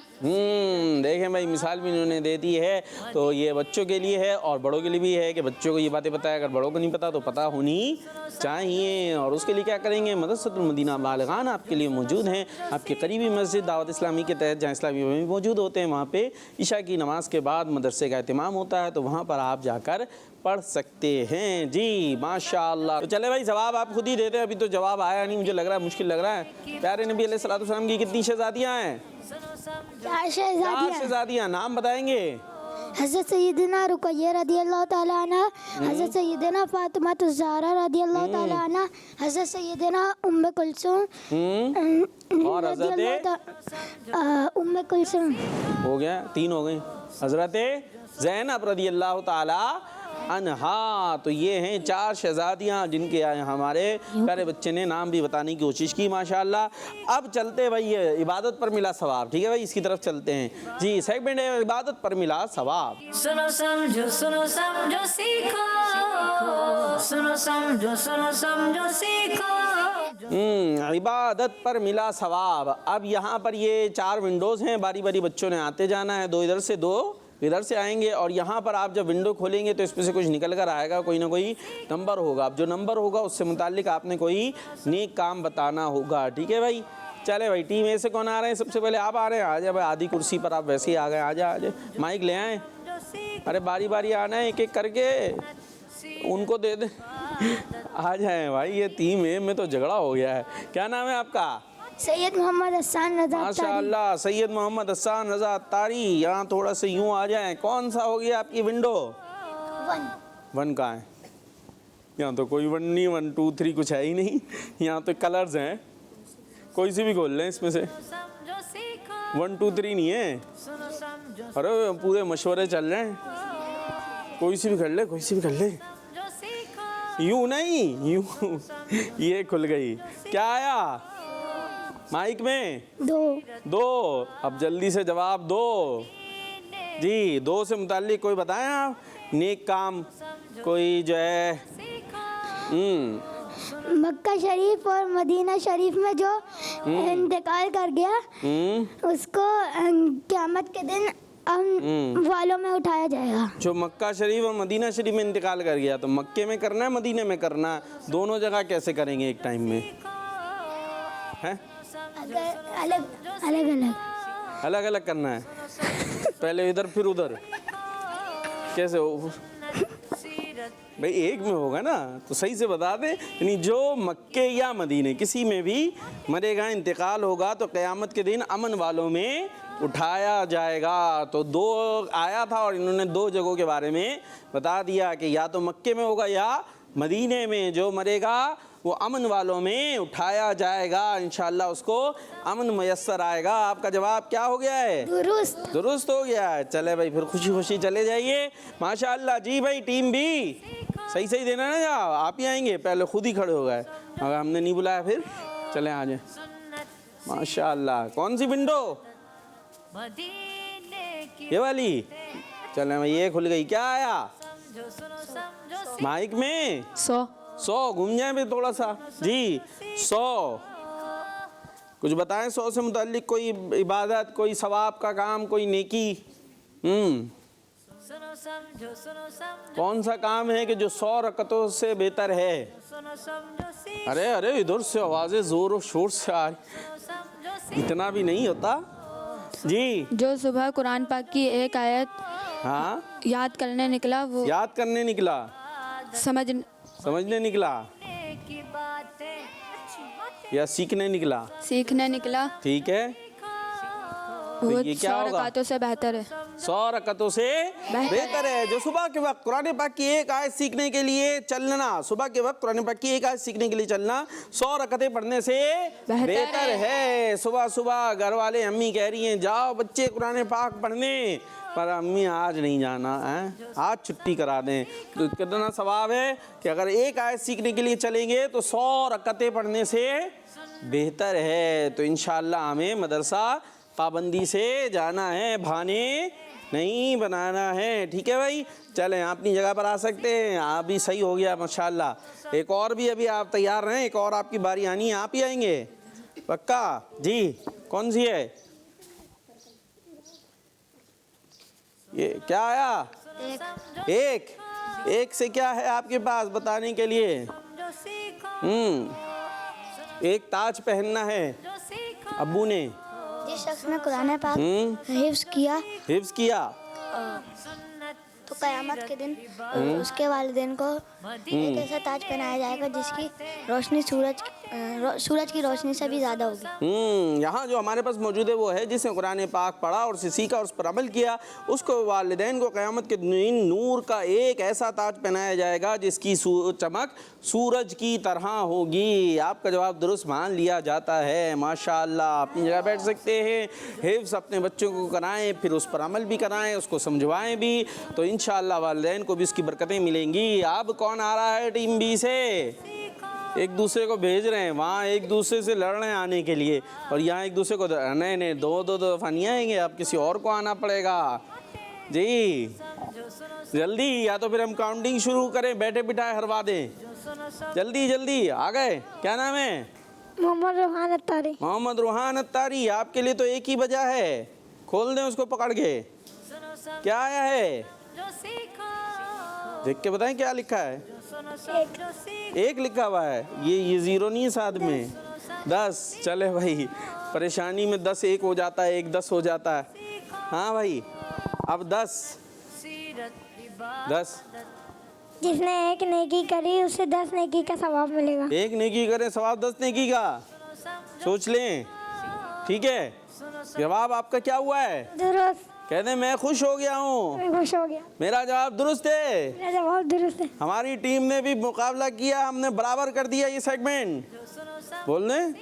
देखें भाई, मिसाल भी इन्होंने दे दी है। तो ये बच्चों के लिए है और बड़ों के लिए भी है कि बच्चों को ये बातें पता है, अगर बड़ों को नहीं पता तो पता होनी चाहिए। और उसके लिए क्या करेंगे, मदरसतुल मदीना बालिगान आपके लिए मौजूद हैं। आपकी करीबी मस्जिद दावत इस्लामी के तहत जहाँ इस्लामी भी मौजूद होते हैं, वहाँ पे इशा की नमाज के बाद मदरसे का एहतमाम होता है, तो वहाँ पर आप जाकर पढ़ सकते हैं। जी माशाअल्लाह। तो चले भाई, जवाब आप खुद ही देते हैं। अभी तो जवाब आया नहीं, मुझे लग रहा है मुश्किल लग रहा है। प्यारे नबी अलैहिस्सलातु वस्सलाम की कितनी शहज़ादियाँ हैं? 4 शहज़ादियाँ। नाम बताएंगे? हज़रत सैयदना रुक़य्या रज़ियल्लाहु ताला अन्हा, हज़रत सैयदना फ़ातिमा ज़हरा रज़ियल्लाहु ताला अन्हा, हज़रत सैयदना उम्मे कुलसूम और हज़रत उम्मे कुलसूम। हो गया, 3 हो गए। हज़रत ज़ैनब रज़ियल्लाहु ताला अन्हा। तो ये हैं 4 शहज़ादियाँ जिनके हमारे प्यारे बच्चे ने नाम भी बताने की कोशिश की माशाअल्लाह। अब चलते भाई, ये इबादत पर मिला सवाब। ठीक है भाई, इसकी तरफ चलते हैं। जी सेगमेंट है इबादत पर मिला सवाब। सुनो समझो सीखो, सुनो समझो सीखो। इबादत पर मिला सवाब। अब यहाँ पर ये 4 विंडोज़ हैं, बारी बारी बच्चों ने आते जाना है। 2 इधर से, 2 इधर से आएंगे और यहाँ पर आप जब विंडो खोलेंगे तो इसमें से कुछ निकल कर आएगा, कोई ना कोई नंबर होगा। अब जो नंबर होगा उससे मुताल्लिक आपने कोई नेक काम बताना होगा। ठीक है भाई। चले भाई, टीम ए से कौन आ रहे हैं? सबसे पहले आप आ रहे हैं। आ जाए भाई, आधी कुर्सी पर आप वैसे ही आ गए। आ जाए, माइक ले आए। अरे बारी बारी आना है, एक एक करके उनको दे दे। आ जाए भाई, ये टीम ए में तो झगड़ा हो गया है। क्या नाम है आपका? सैयद मोहम्मद हसन रज़ा तारी। माशाअल्लाह, सैयद मोहम्मद हसन रज़ा तारी। यहाँ थोड़ा सा यूँ आ जाएं। कौन सा हो गया आपकी विंडो? 1 कहाँ है? यहाँ तो कोई 1 नहीं, 1 2 3 कुछ है ही नहीं। यहाँ तो कलर्स हैं, कोई सी भी खोल लें इसमें से। 1 2 3 नहीं है। अरे पूरे मशवरे चल रहे हैं, कोई सी भी कर ले, कोई सी भी कर ले। यूँ नहीं, यूँ। ये खुल गई। क्या आया माइक में? 2। अब जल्दी से जवाब दो जी। 2 से मुताल्लिक कोई बताएं आप, नेक काम कोई जो है। मक्का शरीफ और मदीना शरीफ में जो इंतकाल कर गया उसको क़यामत के दिन वालों में उठाया जाएगा। जो मक्का शरीफ और मदीना शरीफ में इंतकाल कर गया, तो मक्के में करना है, मदीने में करना है? दोनों जगह कैसे करेंगे एक टाइम में? हैं? अलग अलग करना है। पहले इधर फिर उधर, कैसे हो भाई? एक में होगा ना, तो सही से बता दे। यानी जो मक्के या मदीने किसी में भी मरेगा, इंतकाल होगा, तो क़यामत के दिन अमन वालों में उठाया जाएगा। तो 2 आया था और इन्होंने 2 जगहों के बारे में बता दिया कि या तो मक्के में होगा या मदीने में। जो मरेगा वो अमन वालों में उठाया जाएगा, इंशाअल्लाह उसको अमन मयस्सर आएगा। आपका जवाब क्या हो गया है? दुरुस्त हो गया है। चले भाई, फिर खुशी खुशी चले जाइए माशाअल्लाह। जी भाई, टीम बी सही देना ना, जाओ आप ही आएंगे। पहले खुद ही खड़े हो गए, अगर हमने नहीं बुलाया फिर। चले आ जाए माशाअल्लाह। कौन सी विंडो? ये वाली। चले भाई, ये खुल गई। क्या आया माइक में? 100। 100 घूम जाए भी थोड़ा सा जी। 100 कुछ बताएं 100 से मुताल्लिक कोई इबादत, कोई सवाब का काम, कोई नेकी। सुनो समझो कौन सा काम है कि जो 100 रकतों से बेहतर है? सुनो समझो सीखो अरे अरे इधर से आवाज़ें ज़ोर और शोर से आ रही, समझो सीखो इतना भी नहीं होता जी। जो सुबह कुरान पाक की एक आयत हाँ, याद करने निकला वो याद करने निकला, समझने निकला की बातें अच्छी बातें या सीखने निकला? सीखने निकला, ठीक है, वो ये क्या 100 होगा? रकातों से बेहतर है। 100 रकतों से बेहतर है। जो सुबह के वक्त कुरान पाक की एक आयत सीखने के लिए चलना, सुबह के वक्त कुरान पाक की एक आयत सीखने के लिए चलना 100 रकतें पढ़ने से बेहतर है। सुबह सुबह घर वाले अम्मी कह रही हैं जाओ बच्चे कुरान पाक पढ़ने, पर अम्मी आज नहीं जाना है, आज छुट्टी करा दें। तो कितना सवाब है कि अगर एक आयत सीखने के लिए चलेंगे तो 100 रकतें पढ़ने से बेहतर है। तो इंशाअल्लाह हमें मदरसा पाबंदी से जाना है, बहाने नहीं बनाना है। ठीक है भाई, चलें अपनी जगह पर आ सकते हैं। आप भी सही हो गया माशाल्लाह। एक और भी अभी आप तैयार रहें, एक और आपकी बारी आनी है, आप ही आएंगे पक्का जी। कौन सी है ये? क्या आया? एक से क्या है आपके पास बताने के लिए? जो सीखो एक ताज पहनना है जो सीखो अब्बू ने। जिस शख्स ने कुरान पाक हिफ्ज किया हिफ्ज किया तो क़यामत के दिन उसके वालिदैन को एक ऐसा ताज पहनाया जाएगा जिसकी रोशनी सूरज की रोशनी से भी ज़्यादा होगी। यहाँ जो हमारे पास मौजूद है वो है जिसने कुरान पाक पढ़ा और उसे सीखा और उस पर अमल किया, उसको वालिदैन को क़यामत के दिन नूर का एक ऐसा ताज पहनाया जाएगा जिसकी चमक सूरज की तरह होगी। आपका जवाब दुरुस्त मान लिया जाता है माशाअल्लाह। अपनी जगह बैठ सकते हैं। हिफ्ज़ अपने बच्चों को कराएं, फिर उस पर अमल भी कराएं, उसको समझवाएं भी, तो इंशाअल्लाह वालिदैन को भी उसकी बरकतें मिलेंगी। अब कौन आ रहा है टीम बी से? एक दूसरे को भेज रहे हैं, वहाँ एक दूसरे से लड़ रहे हैं आने के लिए, और यहाँ एक दूसरे को नहीं दो दफ़ा नहीं आएंगे, अब किसी और को आना पड़ेगा जी। जल्दी, या तो फिर हम काउंटिंग शुरू करें, बैठे बिठाए हरवा दें। जल्दी जल्दी आ गए। क्या नाम है? मोहम्मद रूहान अत्तारी। मोहम्मद रूहान अत्तारी। आपके लिए तो एक ही बजा है, खोल दें उसको पकड़ के। क्या आया है जो सीखो देख के बताएं क्या लिखा है? सुनो समझो सीखो एक लिखा हुआ है, ये ज़ीरो नहीं है साथ में, 10। चले भाई, परेशानी में 10 एक हो जाता है, एक 10 हो जाता है। हाँ भाई, अब 10 सीरत इबादत 10 जिसने एक नेकी करी उसे 10 नेकी का सवाब मिलेगा। एक नेकी करें सवाब 10 नेकी का, सोच लें। ठीक है, जवाब आपका क्या हुआ है? दुरुस्त। कहते हैं मैं खुश हो गया हूँ, मैं खुश हो गया, मेरा जवाब दुरुस्त है। मेरा जवाब दुरुस्त है। हमारी टीम ने भी मुकाबला किया, हमने बराबर कर दिया ये सेगमेंट। बोल दें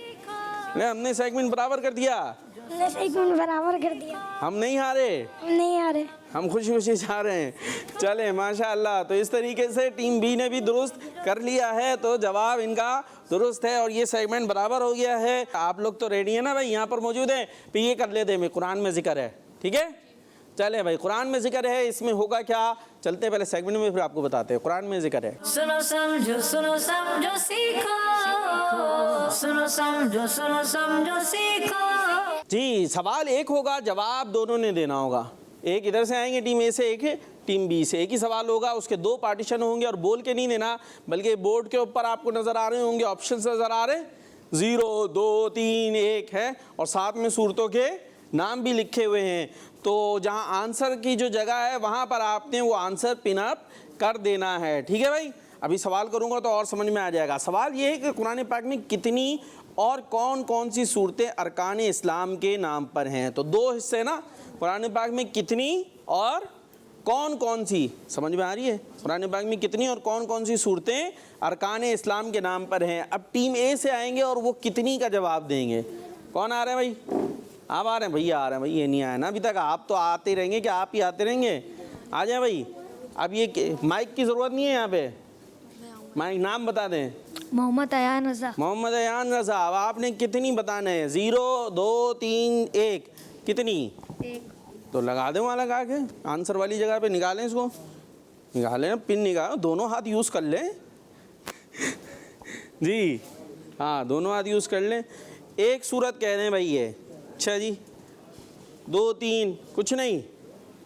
नहीं, हमने सेगमेंट बराबर कर दिया, हमने सेगमेंट बराबर कर दिया, हम नहीं हारे, हम नहीं आ रहे, हम खुशी खुशी जा रहे हैं। चले माशाअल्लाह। तो इस तरीके से टीम बी ने भी दुरुस्त कर लिया है, तो जवाब इनका दुरुस्त है और ये सेगमेंट बराबर हो गया है। आप लोग तो रेडी है ना भाई, यहाँ पर मौजूद है, फिर ये कर लेते हैं, कुरान में जिक्र है। ठीक है, चले भाई, कुरान में जिक्र है, इसमें होगा क्या? चलते पहले सेगमेंट में, फिर आपको बताते हैं। कुरान में जिक्र है। सुनो समझो सीखो सुनो समझो सीखो। जी, सवाल एक होगा, जवाब दोनों ने देना होगा। एक इधर से आएंगे टीम ए से, एक टीम बी से। एक ही सवाल होगा, उसके 2 पार्टीशन होंगे, और बोल के नहीं देना, बल्कि बोर्ड के ऊपर आपको नज़र आ रहे होंगे, ऑप्शन नज़र आ रहे, 0 2 3 1 है, और साथ में सूरतों के नाम भी लिखे हुए हैं। तो जहां आंसर की जो जगह है वहां पर आपने वो आंसर पिन अप कर देना है। ठीक है भाई, अभी सवाल करूंगा तो और समझ में आ जाएगा। सवाल ये है कि कुरान पाक में कितनी और कौन कौन सी सूरतें अरकान इस्लाम के नाम पर हैं? तो 2 हिस्से ना, कुरान पाक में कितनी और कौन कौन सी, समझ में आ रही है? कुरान पाक में कितनी और कौन कौन सी सूरतें अरकान इस्लाम के नाम पर हैं। अब टीम ए से आएंगे और वो कितनी का जवाब देंगे। कौन आ रहे हैं भाई? आप आ रहे हैं? भैया आ रहे हैं भाई, ये नहीं आया ना अभी तक। आप तो आते रहेंगे, क्या आप ही आते रहेंगे? आ जाए भाई। अब ये माइक की ज़रूरत नहीं है यहाँ पे, माइक नाम बता दें। मोहम्मद अयान रज़ा। मोहम्मद अयान रज़ा। अब आपने कितनी बताना है? 0 2 3 1 कितनी? 1। तो लगा दें वहाँ लगा के, आंसर वाली जगह पे निकालें, इसको निकालें, पिन निकालें, दोनों हाथ यूज़ कर लें। जी हाँ, दोनों हाथ यूज़ कर लें। एक सूरत कह रहे हैं भाई ये। अच्छा जी, 2 3 कुछ नहीं,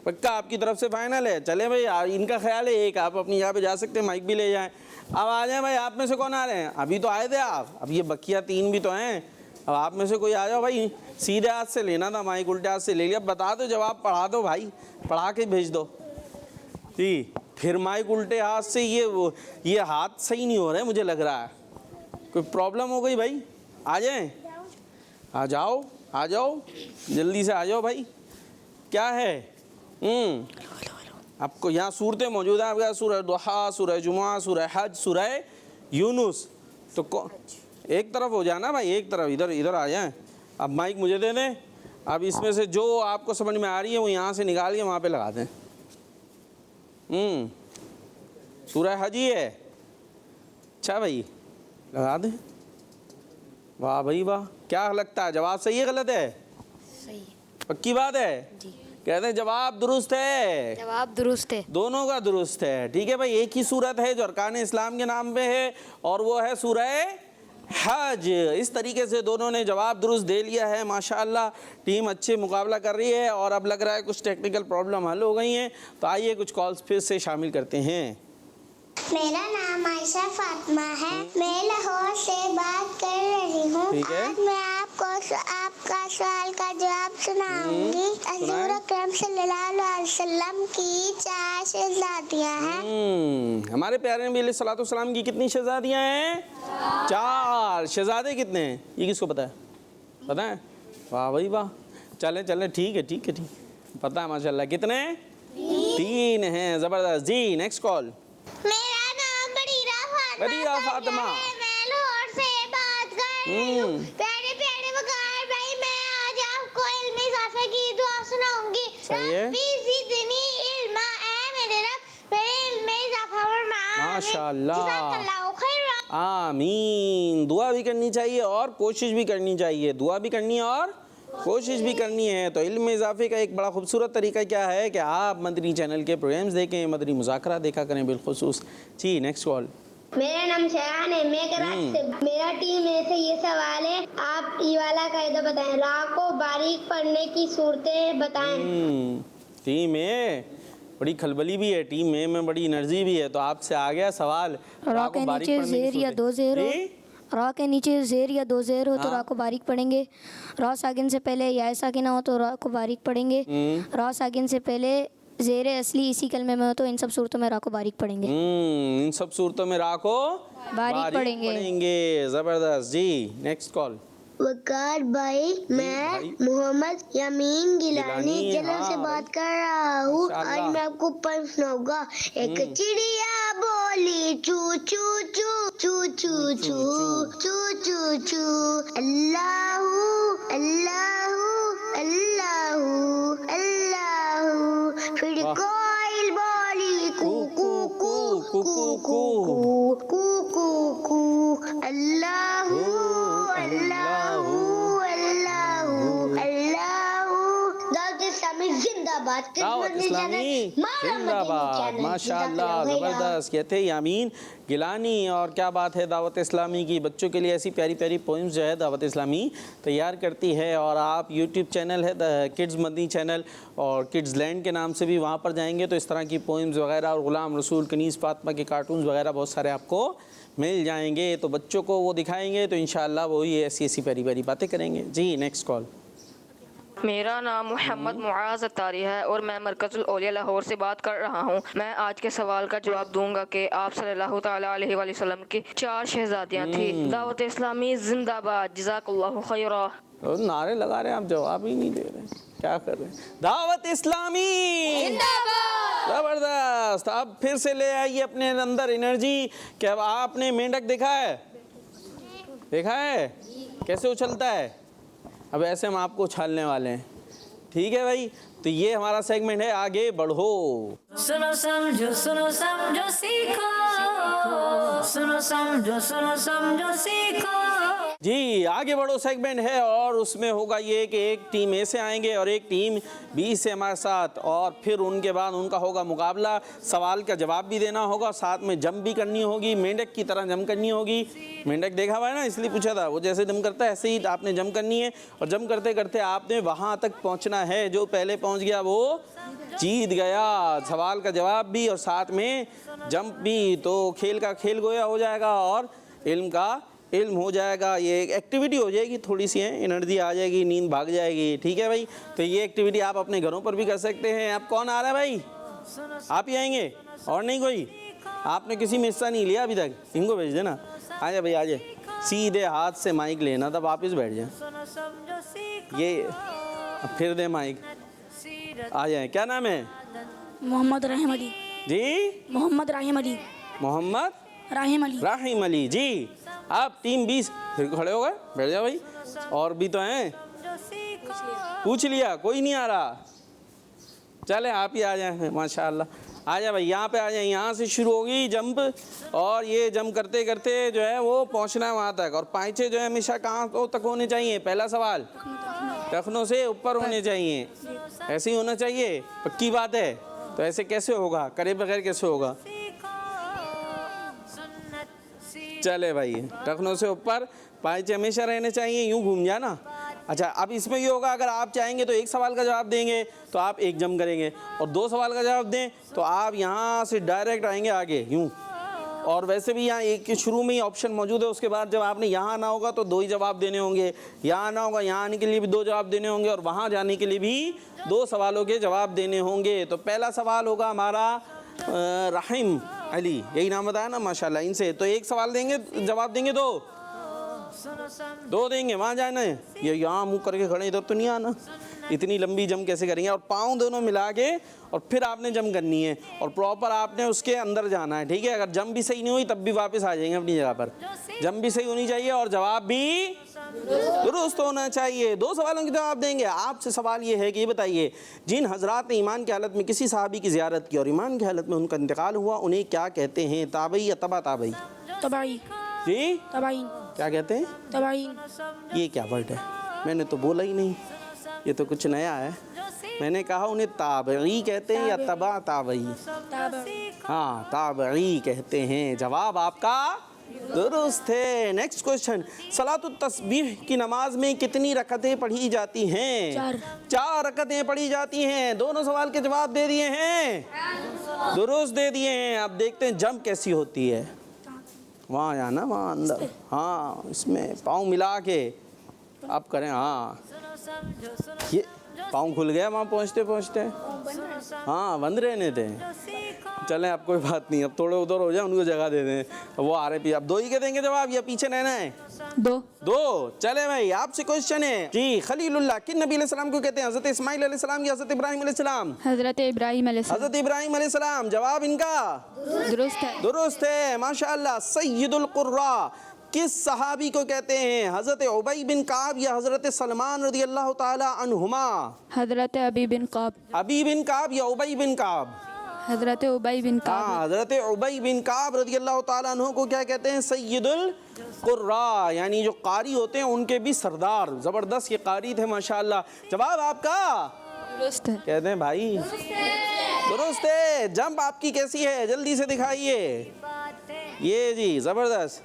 पक्का आपकी तरफ से फाइनल है। चले भाई, इनका ख्याल है एक, आप अपनी जगह पे जा सकते हैं, माइक भी ले जाएं। अब आ जाएं भाई, आप में से कौन आ रहे हैं? अभी तो आए थे आप, अब ये बकिया 3 भी तो हैं। अब आप में से कोई आ जाओ भाई, सीधे हाथ से लेना था माइक, उल्टे हाथ से ले लिया। बता दो जवाब, पढ़ा दो भाई, पढ़ा के भेज दो जी। फिर माइक उल्टे हाथ से, ये हाथ सही नहीं हो रहे मुझे लग रहा है, कोई प्रॉब्लम हो गई भाई। आ जाएं, आ जाओ, आ जाओ, जल्दी से आ जाओ भाई। क्या है? आपको यहाँ सूरतें मौजूद हैं आपके, सूरह दुहा, सूरह जुमा, सूरह हज, सूरह यूनुस। तो एक तरफ हो जाना भाई, एक तरफ, इधर इधर आ जाएं। अब माइक मुझे दे दें। अब इसमें से जो आपको समझ में आ रही है वो यहाँ से निकाल के वहाँ पे लगा दें। सूरह हज ही है। अच्छा भाई, लगा दें। वाह भाई वाह, क्या लगता है जवाब सही है गलत है? सही पक्की बात है जी। कहते हैं जवाब दुरुस्त है, जवाब दुरुस्त है। दोनों का दुरुस्त है। ठीक है भाई, एक ही सूरत है जो अरकान इस्लाम के नाम पे है और वो है सूरह हज। इस तरीके से दोनों ने जवाब दुरुस्त दे लिया है। माशाअल्लाह, टीम अच्छे मुकाबला कर रही है और अब लग रहा है कुछ टेक्निकल प्रॉब्लम हल हो गई हैं। तो आइए कुछ कॉल्स फिर से शामिल करते हैं। मेरा नाम आयशा फातिमा है, मैं लाहौर से बात कर रही हूँ। ठीक है। आज मैं आपको आपका सवाल का जवाब सुनाऊंगी। हज़ूर अकरम सल्लल्लाहु अलैहि वसल्लम की 4 शहजादियाँ हैं। हमारे प्यारे नबी अलैहिस्सलाम की कितनी शहजादियाँ हैं? 4 शहजादे कितने हैं ये किसको पता है? पता है? वाह भाई वाह, चलें चलें, ठीक है ठीक है ठीक, पता है माशाल्लाह। कितने? 3 हैं, ज़बरदस्त जी। Next call. मेरा नाम बरीरा फातिमा है, मैं लाहौर से बात कर रही हूँ। प्यारे प्यारे वकार भाई, मैं आज आपको इल्म इजाफे की दुआ सुनाऊंगी। सही है। रब्बी ज़िदनी इल्मा, ऐ मेरे रब मेरे इल्म में इजाफा फरमा। माशाल्लाह। जज़ाकल्लाहु खैर। आमीन। दुआ भी करनी चाहिए और कोशिश भी करनी चाहिए, दुआ भी करनी है और कोशिश भी करनी है। तो इल्म में इजाफे का एक बड़ा खूबसूरत तरीका क्या है कि आप मदनी चैनल के प्रोग्राम्स देखें, मदनी मुज़ाकरा देखा करें बिलखुसूस जी। Next call. मेरा नाम शयान है, मैं कराची से। मेरा टीम में से ये सवाल है, आप ई वाला कायदा बताएं। रा को बारीक पढ़ने की सूरतें बताएं। टीम में बड़ी खलबली भी है, टीम में बड़ी एनर्जी भी है। तो आपसे आ गया सवाल, रा के नीचे जेर या 2 जेर हो, रा के नीचे जेर या 2 जेर हो तो रा को बारीक पढ़ेंगे। रा साकिन से पहले या साकिना हो तो रा को बारीक पढ़ेंगे। रा साकिन से पहले जेर असली इसी कलमे में हो तो इन सब सूरतों में रा को बारीक पढ़ेंगे। इन सब सूरतों में रा को बारीक पढ़ेंगे। ज़बरदस्त जी। Next call. वकार भाई, मैं मोहम्मद यामीन गिलानी जलल से बात कर रहा हूँ। आज मैं आपको पंच सुनाऊंगा। एक चिड़िया बोली चू चू चू चू चू चू चू चू चू, अल्लाहू अल्लाहू अल्लाहू अल्लाहू। फिर कोयल बोली कू कू कू कू कू कू कू कू कू, अल्लाहू अल्लाहू अल्लाहू अल्लाहू। दाऊद इस्लामी जिंदाबाद, दावत इस्लामी जिंदाबाद। माशाअल्लाह, ज़बरदस्त। कहते हैं यामीन गिलानी। और क्या बात है दावत इस्लामी की, बच्चों के लिए ऐसी प्यारी प्यारी पोइम्स जो है दावत इस्लामी तैयार करती है। और आप यूट्यूब चैनल है किड्स मदनी चैनल और किड्स लैंड के नाम से भी वहाँ पर जाएंगे तो इस तरह की पोइम्स वगैरह और ग़ुलाम रसूल, कनीज़ फातिमा के कार्टून्स वगैरह बहुत सारे आपको मिल जाएंगे। तो बच्चों को वो दिखाएंगे तो इंशाअल्लाह वो ही ऐसी ऐसी प्यारी प्यारी बातें करेंगे जी। Next call. मेरा नाम मोहम्मद मुआज़ अत्तारी है और मैं मरकज़ुल औलिया लाहौर से बात कर रहा हूँ। मैं आज के सवाल का जवाब दूंगा कि आप सल्लल्लाहु तआला अलैहि वसल्लम की 4 शहजादियाँ थी। दावत इस्लामी जिंदाबाद, जज़ाकल्लाहु खैरा। नारे लगा रहे हैं आप, जवाब ही नहीं दे रहे, क्या कर रहे हैं? दावत इस्लामी जिंदाबाद। ज़बरदस्त। अब फिर से ले आइए अपने अंदर एनर्जी। क्या आपने मेंढक देखा है? देखा है कैसे उछलता है? अब ऐसे हम आपको उछालने वाले हैं। ठीक है भाई, तो ये हमारा सेगमेंट है आगे बढ़ो। सुनो समझो सीखो, सुनो समझो सीखो। जी आगे बढ़ो सेगमेंट है और उसमें होगा ये कि एक टीम ए से आएंगे और एक टीम बी से हमारे साथ, और फिर उनके बाद उनका होगा मुकाबला। सवाल का जवाब भी देना होगा, साथ में जंप भी करनी होगी, मेंढक की तरह जंप करनी होगी। मेंढक देखा हुआ है ना, इसलिए पूछा था, वो जैसे जंप करता है ऐसे ही आपने जंप करनी है, और जंप करते करते आपने वहाँ तक पहुँचना है। जो पहले पहुँच गया वो जीत गया। सवाल का जवाब भी और साथ में जंप भी, तो खेल का खेल गोया हो जाएगा और इल्म का इल्म हो जाएगा। ये एक एक्टिविटी हो जाएगी, थोड़ी सी है, एनर्जी आ जाएगी, नींद भाग जाएगी। ठीक है भाई, तो ये एक्टिविटी आप अपने घरों पर भी कर सकते हैं। आप कौन आ रहा है भाई? आप ही आएंगे और नहीं कोई? आपने किसी में हिस्सा नहीं लिया अभी तक, इनको भेज देना। आ जाए भाई, आ जाए, सीधे हाथ से माइक लेना, तब वापस बैठ जाए। ये फिर दे माइक, आ जाए। क्या नाम है? मोहम्मद राहिम अली। जी मोहम्मद राहिम अली। मोहम्मद राहिम अली। राहिम अली जी। आप टीम 20 फिर खड़े हो गए, बैठ जाओ भाई। और भी तो हैं, पूछ लिया, कोई नहीं आ रहा, चले आप ही आ जाए। माशाल्लाह, आ जाए भाई, यहाँ पे आ जाए। यहाँ से शुरू होगी जंप, और ये जंप करते करते जो है वो पहुँचना है वहाँ तक। और पाँचे जो है हमेशा कहाँ तक होने चाहिए? पहला सवाल, टखनों से ऊपर होने चाहिए, ऐसे ही होना चाहिए, पक्की बात है। तो ऐसे कैसे होगा, करे बगैर कैसे होगा? चले भाई, टखनों से ऊपर, पाँचे हमेशा रहने चाहिए, यूं घूम जाना। अच्छा, अब इसमें ये होगा, अगर आप चाहेंगे तो एक सवाल का जवाब देंगे तो आप एक जंप करेंगे, और 2 सवाल का जवाब दें तो आप यहाँ से डायरेक्ट आएंगे आगे यूं। और वैसे भी यहाँ एक शुरू में ही ऑप्शन मौजूद है, उसके बाद जब आपने यहाँ आना होगा तो 2 ही जवाब देने होंगे, यहाँ आना होगा, यहाँ आने के लिए भी 2 जवाब देने होंगे, और वहाँ जाने के लिए भी 2 सवालों के जवाब देने होंगे। तो पहला सवाल होगा हमारा राहिम अली, यही नाम बताया ना माशाल्लाह, इनसे। तो एक सवाल देंगे, जवाब देंगे 2 देंगे, वहाँ जाना है। ये यहाँ मुँह करके खड़े, इधर तो नहीं आना, इतनी लंबी जंप कैसे करेंगे? और पाँव दोनों मिला के और फिर आपने जंप करनी है, और प्रॉपर आपने उसके अंदर जाना है। ठीक है, अगर जंप भी सही नहीं हुई तब भी वापस आ जाएंगे अपनी जगह पर। जंप भी सही होनी चाहिए और जवाब भी दुरुस्त होना चाहिए। 2 सवालों के जवाब देंगे। आपसे सवाल ये है कि ये बताइए, जिन हजरात ने ईमान की हालत में किसी सहाबी की ज़ियारत की और ईमान की हालत में उनका इंतकाल हुआ, उन्हें क्या कहते हैं? ताबई या तबा ताबई? तबाई। जी तबाई। क्या कहते हैं? तबाई। ये क्या वर्ड है? मैंने तो बोला ही नहीं, ये तो कुछ नया है। मैंने कहा उन्हें ताबई कहते हैं या तबा ताबई? हाँ, ताबई कहते हैं। जवाब आपका दुरुस्त है। नेक्स्ट क्वेश्चन, सलातुत तस्बीह की नमाज में कितनी रकतें पढ़ी जाती हैं? 4 रकतें पढ़ी जाती हैं। दोनों सवाल के जवाब दे दिए हैं, दुरुस्त दे दिए हैं। अब देखते हैं जंप कैसी होती है। वहाँ जाना, वहाँ अंदर, हाँ, इसमें पाँव मिला के अब करें। हाँ, ये पाँव खुल गया वहाँ पहुँचते पहुँचते। हाँ, बंद रहने दें, चलें, अब कोई बात नहीं। अब थोड़े उधर हो जाए, उनको जगह दे दें, वो आ रहे भी। अब 2 ही के देंगे जवाब या पीछे रहना है? 2। चले भाई, आपसे क्वेश्चन है जी, खलीलुल्लाह किन नबी अलैहिस्सलाम को कहते हैं? हज़रत इस्माइल अलैहिस्सलाम या हज़रत इब्राहिम अलैहिस्सलाम? हज़रत इब्राहिम अलैहिस्सलाम। हज़रत इब्राहिम अलैहिस्सलाम। जवाब इनका दुरुस्त है माशाअल्लाह। सय्यदुल कुर्रा किस सहाबी को कहते हैं? हज़रत उबई बिन काब या हज़रत सलमान रज़ियल्लाहु ताला अन्हुमा? हज़रत अबी बिन काब। अबी बिन काब या उबई बिन काब? हज़रत उबई बिन काब। हाँ, हज़रत उबई बिन काब रज़ियल्लाहु ताला अन्हु को क्या कहते हैं? सय्यदुल कुर्रा, यानी जो कारी होते हैं उनके भी सरदार। ज़बरदस्त ये कारी थे माशाअल्लाह। जवाब आपका दुरुस्त है। कहते हैं भाई दुरुस्त है। जंप आपकी कैसी है, जल्दी से दिखाइए। ये जी ज़बरदस्त।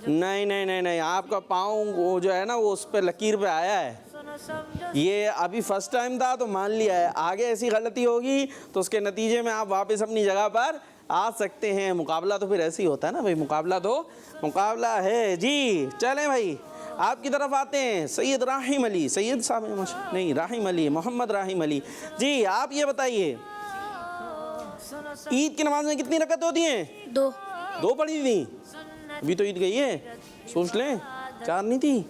नहीं नहीं नहीं नहीं, आपका पाँव वो जो है ना वो उस पर लकीर पे आया है। ये अभी फर्स्ट टाइम था तो मान लिया है, आगे ऐसी गलती होगी तो उसके नतीजे में आप वापस अपनी जगह पर आ सकते हैं। मुकाबला तो फिर ऐसे ही होता है ना भाई, मुकाबला है जी। चलें भाई, आपकी तरफ आते हैं। सैयद राहिम अली, सैयद साहब नहीं, राहिम अली, मोहम्मद राहिम अली जी। आप ये बताइए, ईद की नमाज में कितनी रकत होती हैं? 2 पढ़ी थी। अभी तो ईद गई है, सोच लें। 4 नहीं थी,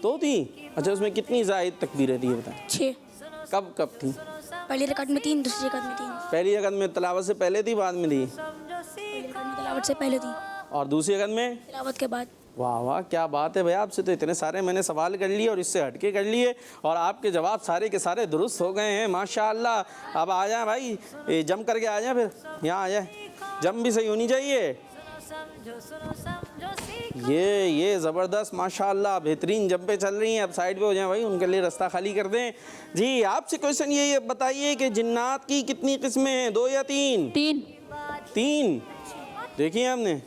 2 थी। अच्छा, उसमें कितनी ज़ायद तकबीरें थी बताएं? 6। कब थी? पहली रकत में 3, दूसरी रकत में 3। पहली रकत में तिलावत से पहले थी, बाद में थी? पहली रकत में तिलावत से पहले थी। और दूसरी रकत में? तिलावत के बाद। वाह वाह, क्या बात है भाई, आपसे तो इतने सारे मैंने सवाल कर लिए और इससे हटके कर लिए, और आपके जवाब सारे के सारे दुरुस्त हो गए हैं माशाअल्लाह। अब आ जाए भाई, जंप करके आ जाए, फिर यहाँ आ जाए। जंप भी सही होनी चाहिए। ये ज़बरदस्त माशाल्लाह बेहतरीन जंपे चल रही हैं। अब साइड पे हो जाएं भाई, उनके लिए रास्ता खाली कर दें। जी आपसे क्वेश्चन ये बताइए कि जिन्नात की कितनी किस्में हैं, 2 या 3? 3 देखी है हमने?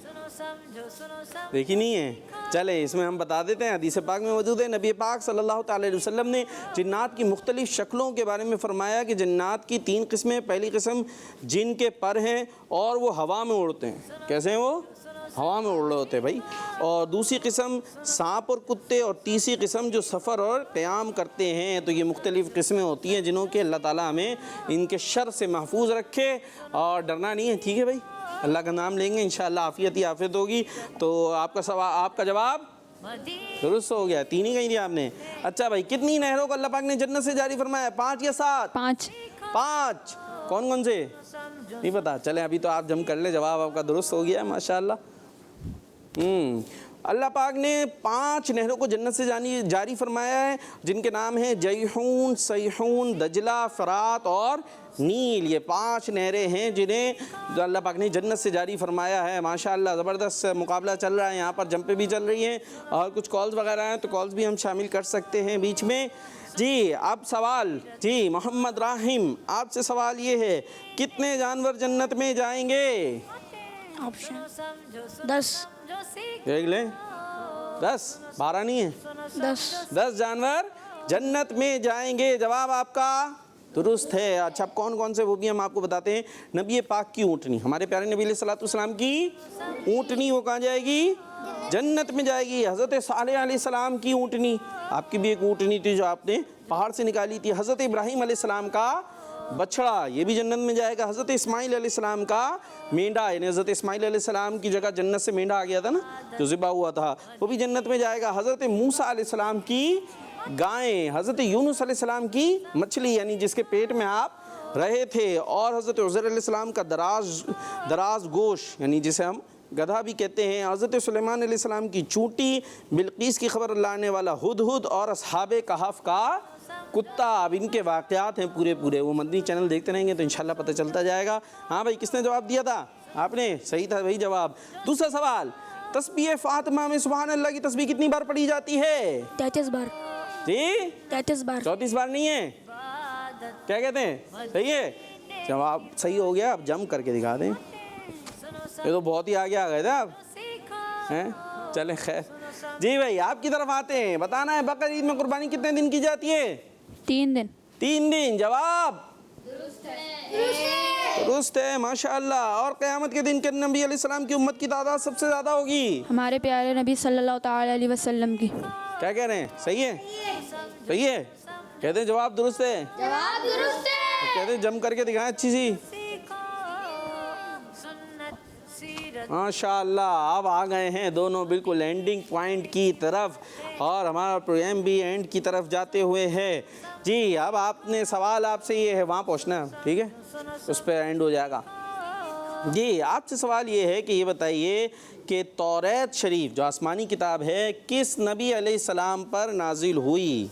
देखी नहीं है? चले इसमें हम बता देते हैं। हदीस पाक में मौजूद है, नबी पाक सल्लल्लाहु अलैहि वसल्लम ने जिन्नात की मुख्तलिफ शक्लों के बारे में फ़रमाया कि जिन्नात की 3 किस्में। पहली किस्म जिन के पर हैं और वो हवा में उड़ते हैं। कैसे हैं वो? हवा में उड़ रहे होते हैं भाई। और दूसरी किस्म सांप और कुत्ते, और तीसरी किस्म जो सफ़र और क़याम करते हैं। तो ये मुख्तलिफ़ किस्में होती हैं जिन्हों के अल्लाह ताला हमें इनके शर से महफूज रखे। और डरना नहीं है, ठीक है भाई, अल्लाह का नाम लेंगे इंशाअल्लाह आफ़ियत ही आफ़ियत होगी। तो आपका जवाब दुरुस्त हो गया, 3 ही कही दिया आपने। अच्छा भाई, कितनी नहरों को अल्लाह पाक ने जन्नत से जारी फरमाया, 5 या 7? 5। कौन कौन से नहीं पता? चले अभी तो आप जम कर ले, जवाब आपका दुरुस्त हो गया माशाअल्लाह। अल्लाह पाक ने 5 नहरों को जन्नत से जारी फरमाया है, जिनके नाम हैं जयहून, सईहून, दजला, फरात और नील। ये 5 नहरें हैं जिन्हें अल्लाह पाक ने जन्नत से जारी फरमाया है। माशाअल्लाह ज़बरदस्त मुकाबला चल रहा है, यहाँ पर जंपें भी चल रही हैं और कुछ कॉल्स वगैरह हैं, तो कॉल्स भी हम शामिल कर सकते हैं बीच में। जी अब सवाल, जी मोहम्मद राहिम आपसे सवाल ये है, कितने जानवर जन्नत में जाएंगे? ऑप्शन 10 देख लें, 10, 12 नहीं है, 10 जानवर जन्नत में जाएंगे। जवाब आपका दुरुस्त है। अच्छा, अब कौन कौन से वो भी हम आपको बताते हैं। नबी पाक की ऊँटनी, हमारे प्यारे नबी अलैहि सलाम की ऊँटनी, वो कहाँ जाएगी? जन्नत में जाएगी। हज़रत सालेह अलैहिस्सलाम की ऊँटनी, आपकी भी एक ऊँटनी थी जो आपने पहाड़ से निकाली थी। हज़रत इब्राहीम अलैहिस्सलाम का बछड़ा, ये भी जन्नत में जाएगा। हज़रत इस्माइल अलैहिस्सलाम का मेंढा, यानी हज़रत इस्माइल अलैहिस्सलाम की जगह जन्नत से मेंढा आ गया था ना, जो ज़िबा हुआ था, वो भी जन्नत में जाएगा। हज़रत मूसा अलैहिस्सलाम की गायें, हज़रत यूनुस अलैहिस्सलाम की मछली, यानी जिसके पेट में आप रहे थे, और हज़रत उज़ैर अलैहिस्सलाम का दराज गोश्त, यानी जिसे हम गधा भी कहते हैं। हज़रत सुलेमान अलैहिस्सलाम की चूंटी, बिल्कीस की खबर लाने वाला हुदहुद, और अस्हाबे कहफ का कुत्ता। अब इनके वाक़यात हैं पूरे, वो मदनी चैनल देखते रहेंगे तो इंशाल्लाह पता चलता जाएगा। हाँ भाई, किसने जवाब दिया था? आपने, सही था भाई जवाब। दूसरा सवाल, तस्बीह फ़ातिमा में सुभान अल्लाह की तस्बीह कितनी बार पढ़ी जाती है? 33 बार। जी 33 बार। 34 बार नहीं है, क्या कहते हैं? सही है, जवाब सही हो गया। अब जम करके दिखा दें, ये तो बहुत ही आगे आ गए थे आप हैं। चले खैर, जी भाई आपकी तरफ आते हैं। बताना है बकरीद में कुर्बानी कितने दिन की जाती है? 3 दिन। 3 दिन। जवाब दुरुस्त है माशाअल्लाह। और क़यामत के दिन के नबी अलैहिस्सलाम की उम्मत की तादाद सबसे ज़्यादा होगी? हमारे प्यारे नबी सल्लल्लाहु ताला अलैहि वसल्लम की। क्या कह रहे हैं? सही है, सही है, कहते हैं जवाब दुरुस्त है। जवाब दुरुस्त है। कहते हैं जम करके दिखाएं अच्छी सी। माशाअल्लाह, अब आ गए हैं दोनों बिल्कुल एंडिंग पॉइंट की तरफ, और हमारा प्रोग्राम भी एंड की तरफ जाते हुए है। जी अब आपने सवाल आपसे ये है, वहाँ पहुँचना है, ठीक है, उस पर एंड हो जाएगा। जी आपसे सवाल ये है कि ये बताइए कि तौरात शरीफ जो आसमानी किताब है, किस नबी अलैहिस्सलाम पर नाजिल हुई?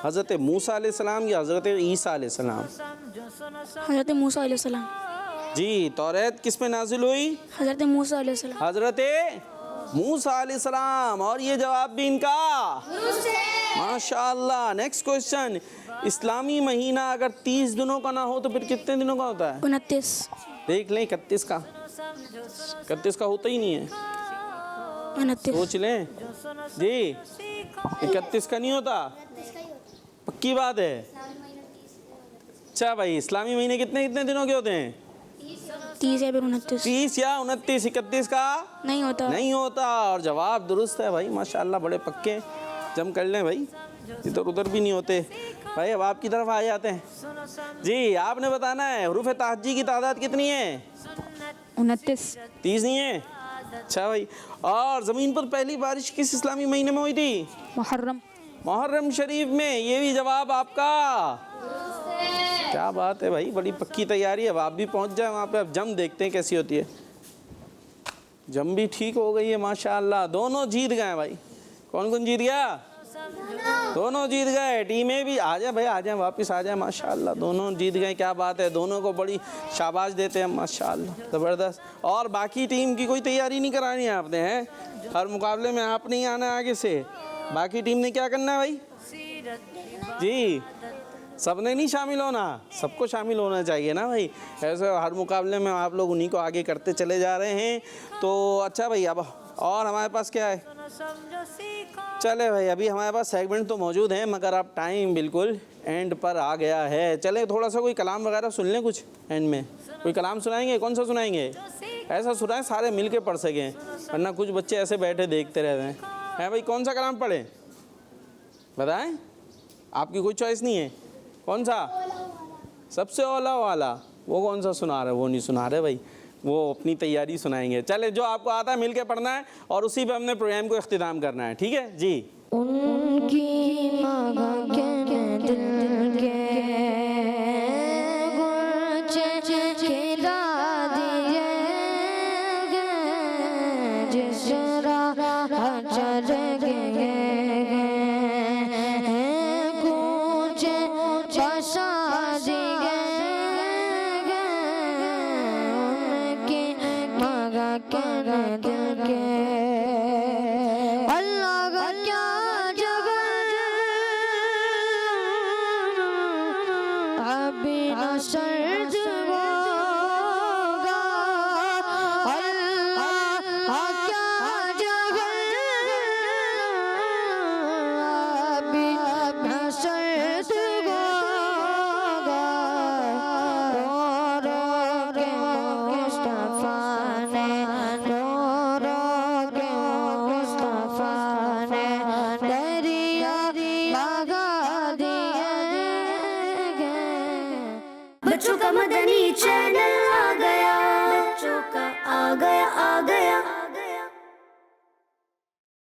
हज़रत मूसा अलैहिस्सलाम या हज़रत ईसा अलैहिस्सलाम? हज़रत मूसा अलैहिस्सलाम। जी तौरात किस पे नाजिल हुई? हज़रत मूसा अलैहिस्सलाम। हज़रत मूसा अलैहिस्सलाम। और ये जवाब भी इनका माशाअल्लाह। नेक्स्ट क्वेश्चन, इस्लामी महीना अगर 30 दिनों का ना हो तो फिर कितने दिनों का होता है? 29। देख लें, 31 का, 31 का होता ही नहीं है, 29। सोच लें जी, 31 का नहीं होता, पक्की बात है। अच्छा भाई, इस्लामी महीने कितने कितने दिनों के होते हैं? 30 या फिर 29। 30 या 29, 31 का नहीं होता। नहीं होता। और जवाब दुरुस्त है भाई माशाअल्लाह, बड़े पक्के, जम कर लें भाई, इधर उधर भी नहीं होते भाई। अब आपकी तरफ आ जाते हैं जी, आपने बताना है हुरूफ तहज्जी की तादाद कितनी है? 29। 30 नहीं है? अच्छा भाई, और ज़मीन पर पहली बारिश किस इस्लामी महीने में हुई थी? मुहर्रम शरीफ में। ये भी जवाब आपका, क्या बात है भाई, बड़ी पक्की तैयारी है। अब आप भी पहुंच जाए वहाँ पे। अब जम देखते हैं कैसी होती है। जम भी ठीक हो गई है माशाअल्लाह, दोनों जीत गए भाई। कौन कौन जीत गया? दोनों जीत गए। टीमें भी आ जाए भाई, आ जाए वापस आ जाए। माशाल्लाह दोनों जीत गए, क्या बात है। दोनों को बड़ी शाबाश देते हैं माशाल्लाह, ज़बरदस्त। और बाकी टीम की कोई तैयारी नहीं करानी है आपने, हैं? हर मुकाबले में आप नहीं आना आगे से, बाकी टीम ने क्या करना है भाई जी? सबने नहीं शामिल होना, सबको शामिल होना चाहिए ना भाई। ऐसे हर मुकाबले में आप लोग उन्हीं को आगे करते चले जा रहे हैं। तो अच्छा भाई, अब और हमारे पास क्या है? चले भाई, अभी हमारे पास सेगमेंट तो मौजूद हैं, मगर अब टाइम बिल्कुल एंड पर आ गया है। चले थोड़ा सा कोई कलाम वगैरह सुन लें कुछ एंड में। कोई कलाम सुनाएंगे? कौन सा सुनाएंगे? ऐसा सुनाएं सारे मिल के पढ़ सकें, वरना कुछ बच्चे ऐसे बैठे देखते रहते हैं। है भाई, कौन सा कलाम पढ़ें बताएं? आपकी कोई चॉइस नहीं है? कौन सा? सबसे औला वाला। वो कौन सा सुना रहे? वो नहीं सुना रहे भाई, वो अपनी तैयारी सुनाएंगे। चले, जो आपको आता है मिल के पढ़ना है, और उसी पे हमने प्रोग्राम को इख्तिताम करना है, ठीक है जी। उनकी मगा के दिल के गुर्चे खिला दिए गए, जिस राह चल गए कुछ बसा दिए गए, उनकी मगा के दिल के। अल्लाह का क्या जगह अभी न सर्द होगा, अल्लाह का क्या जगह अभी न सर्द होगा। रो रो के मुस्तफा ने, रो रो के मुस्तफा ने दरिया लगा दिए गए। बच्चों का मदनी चैनल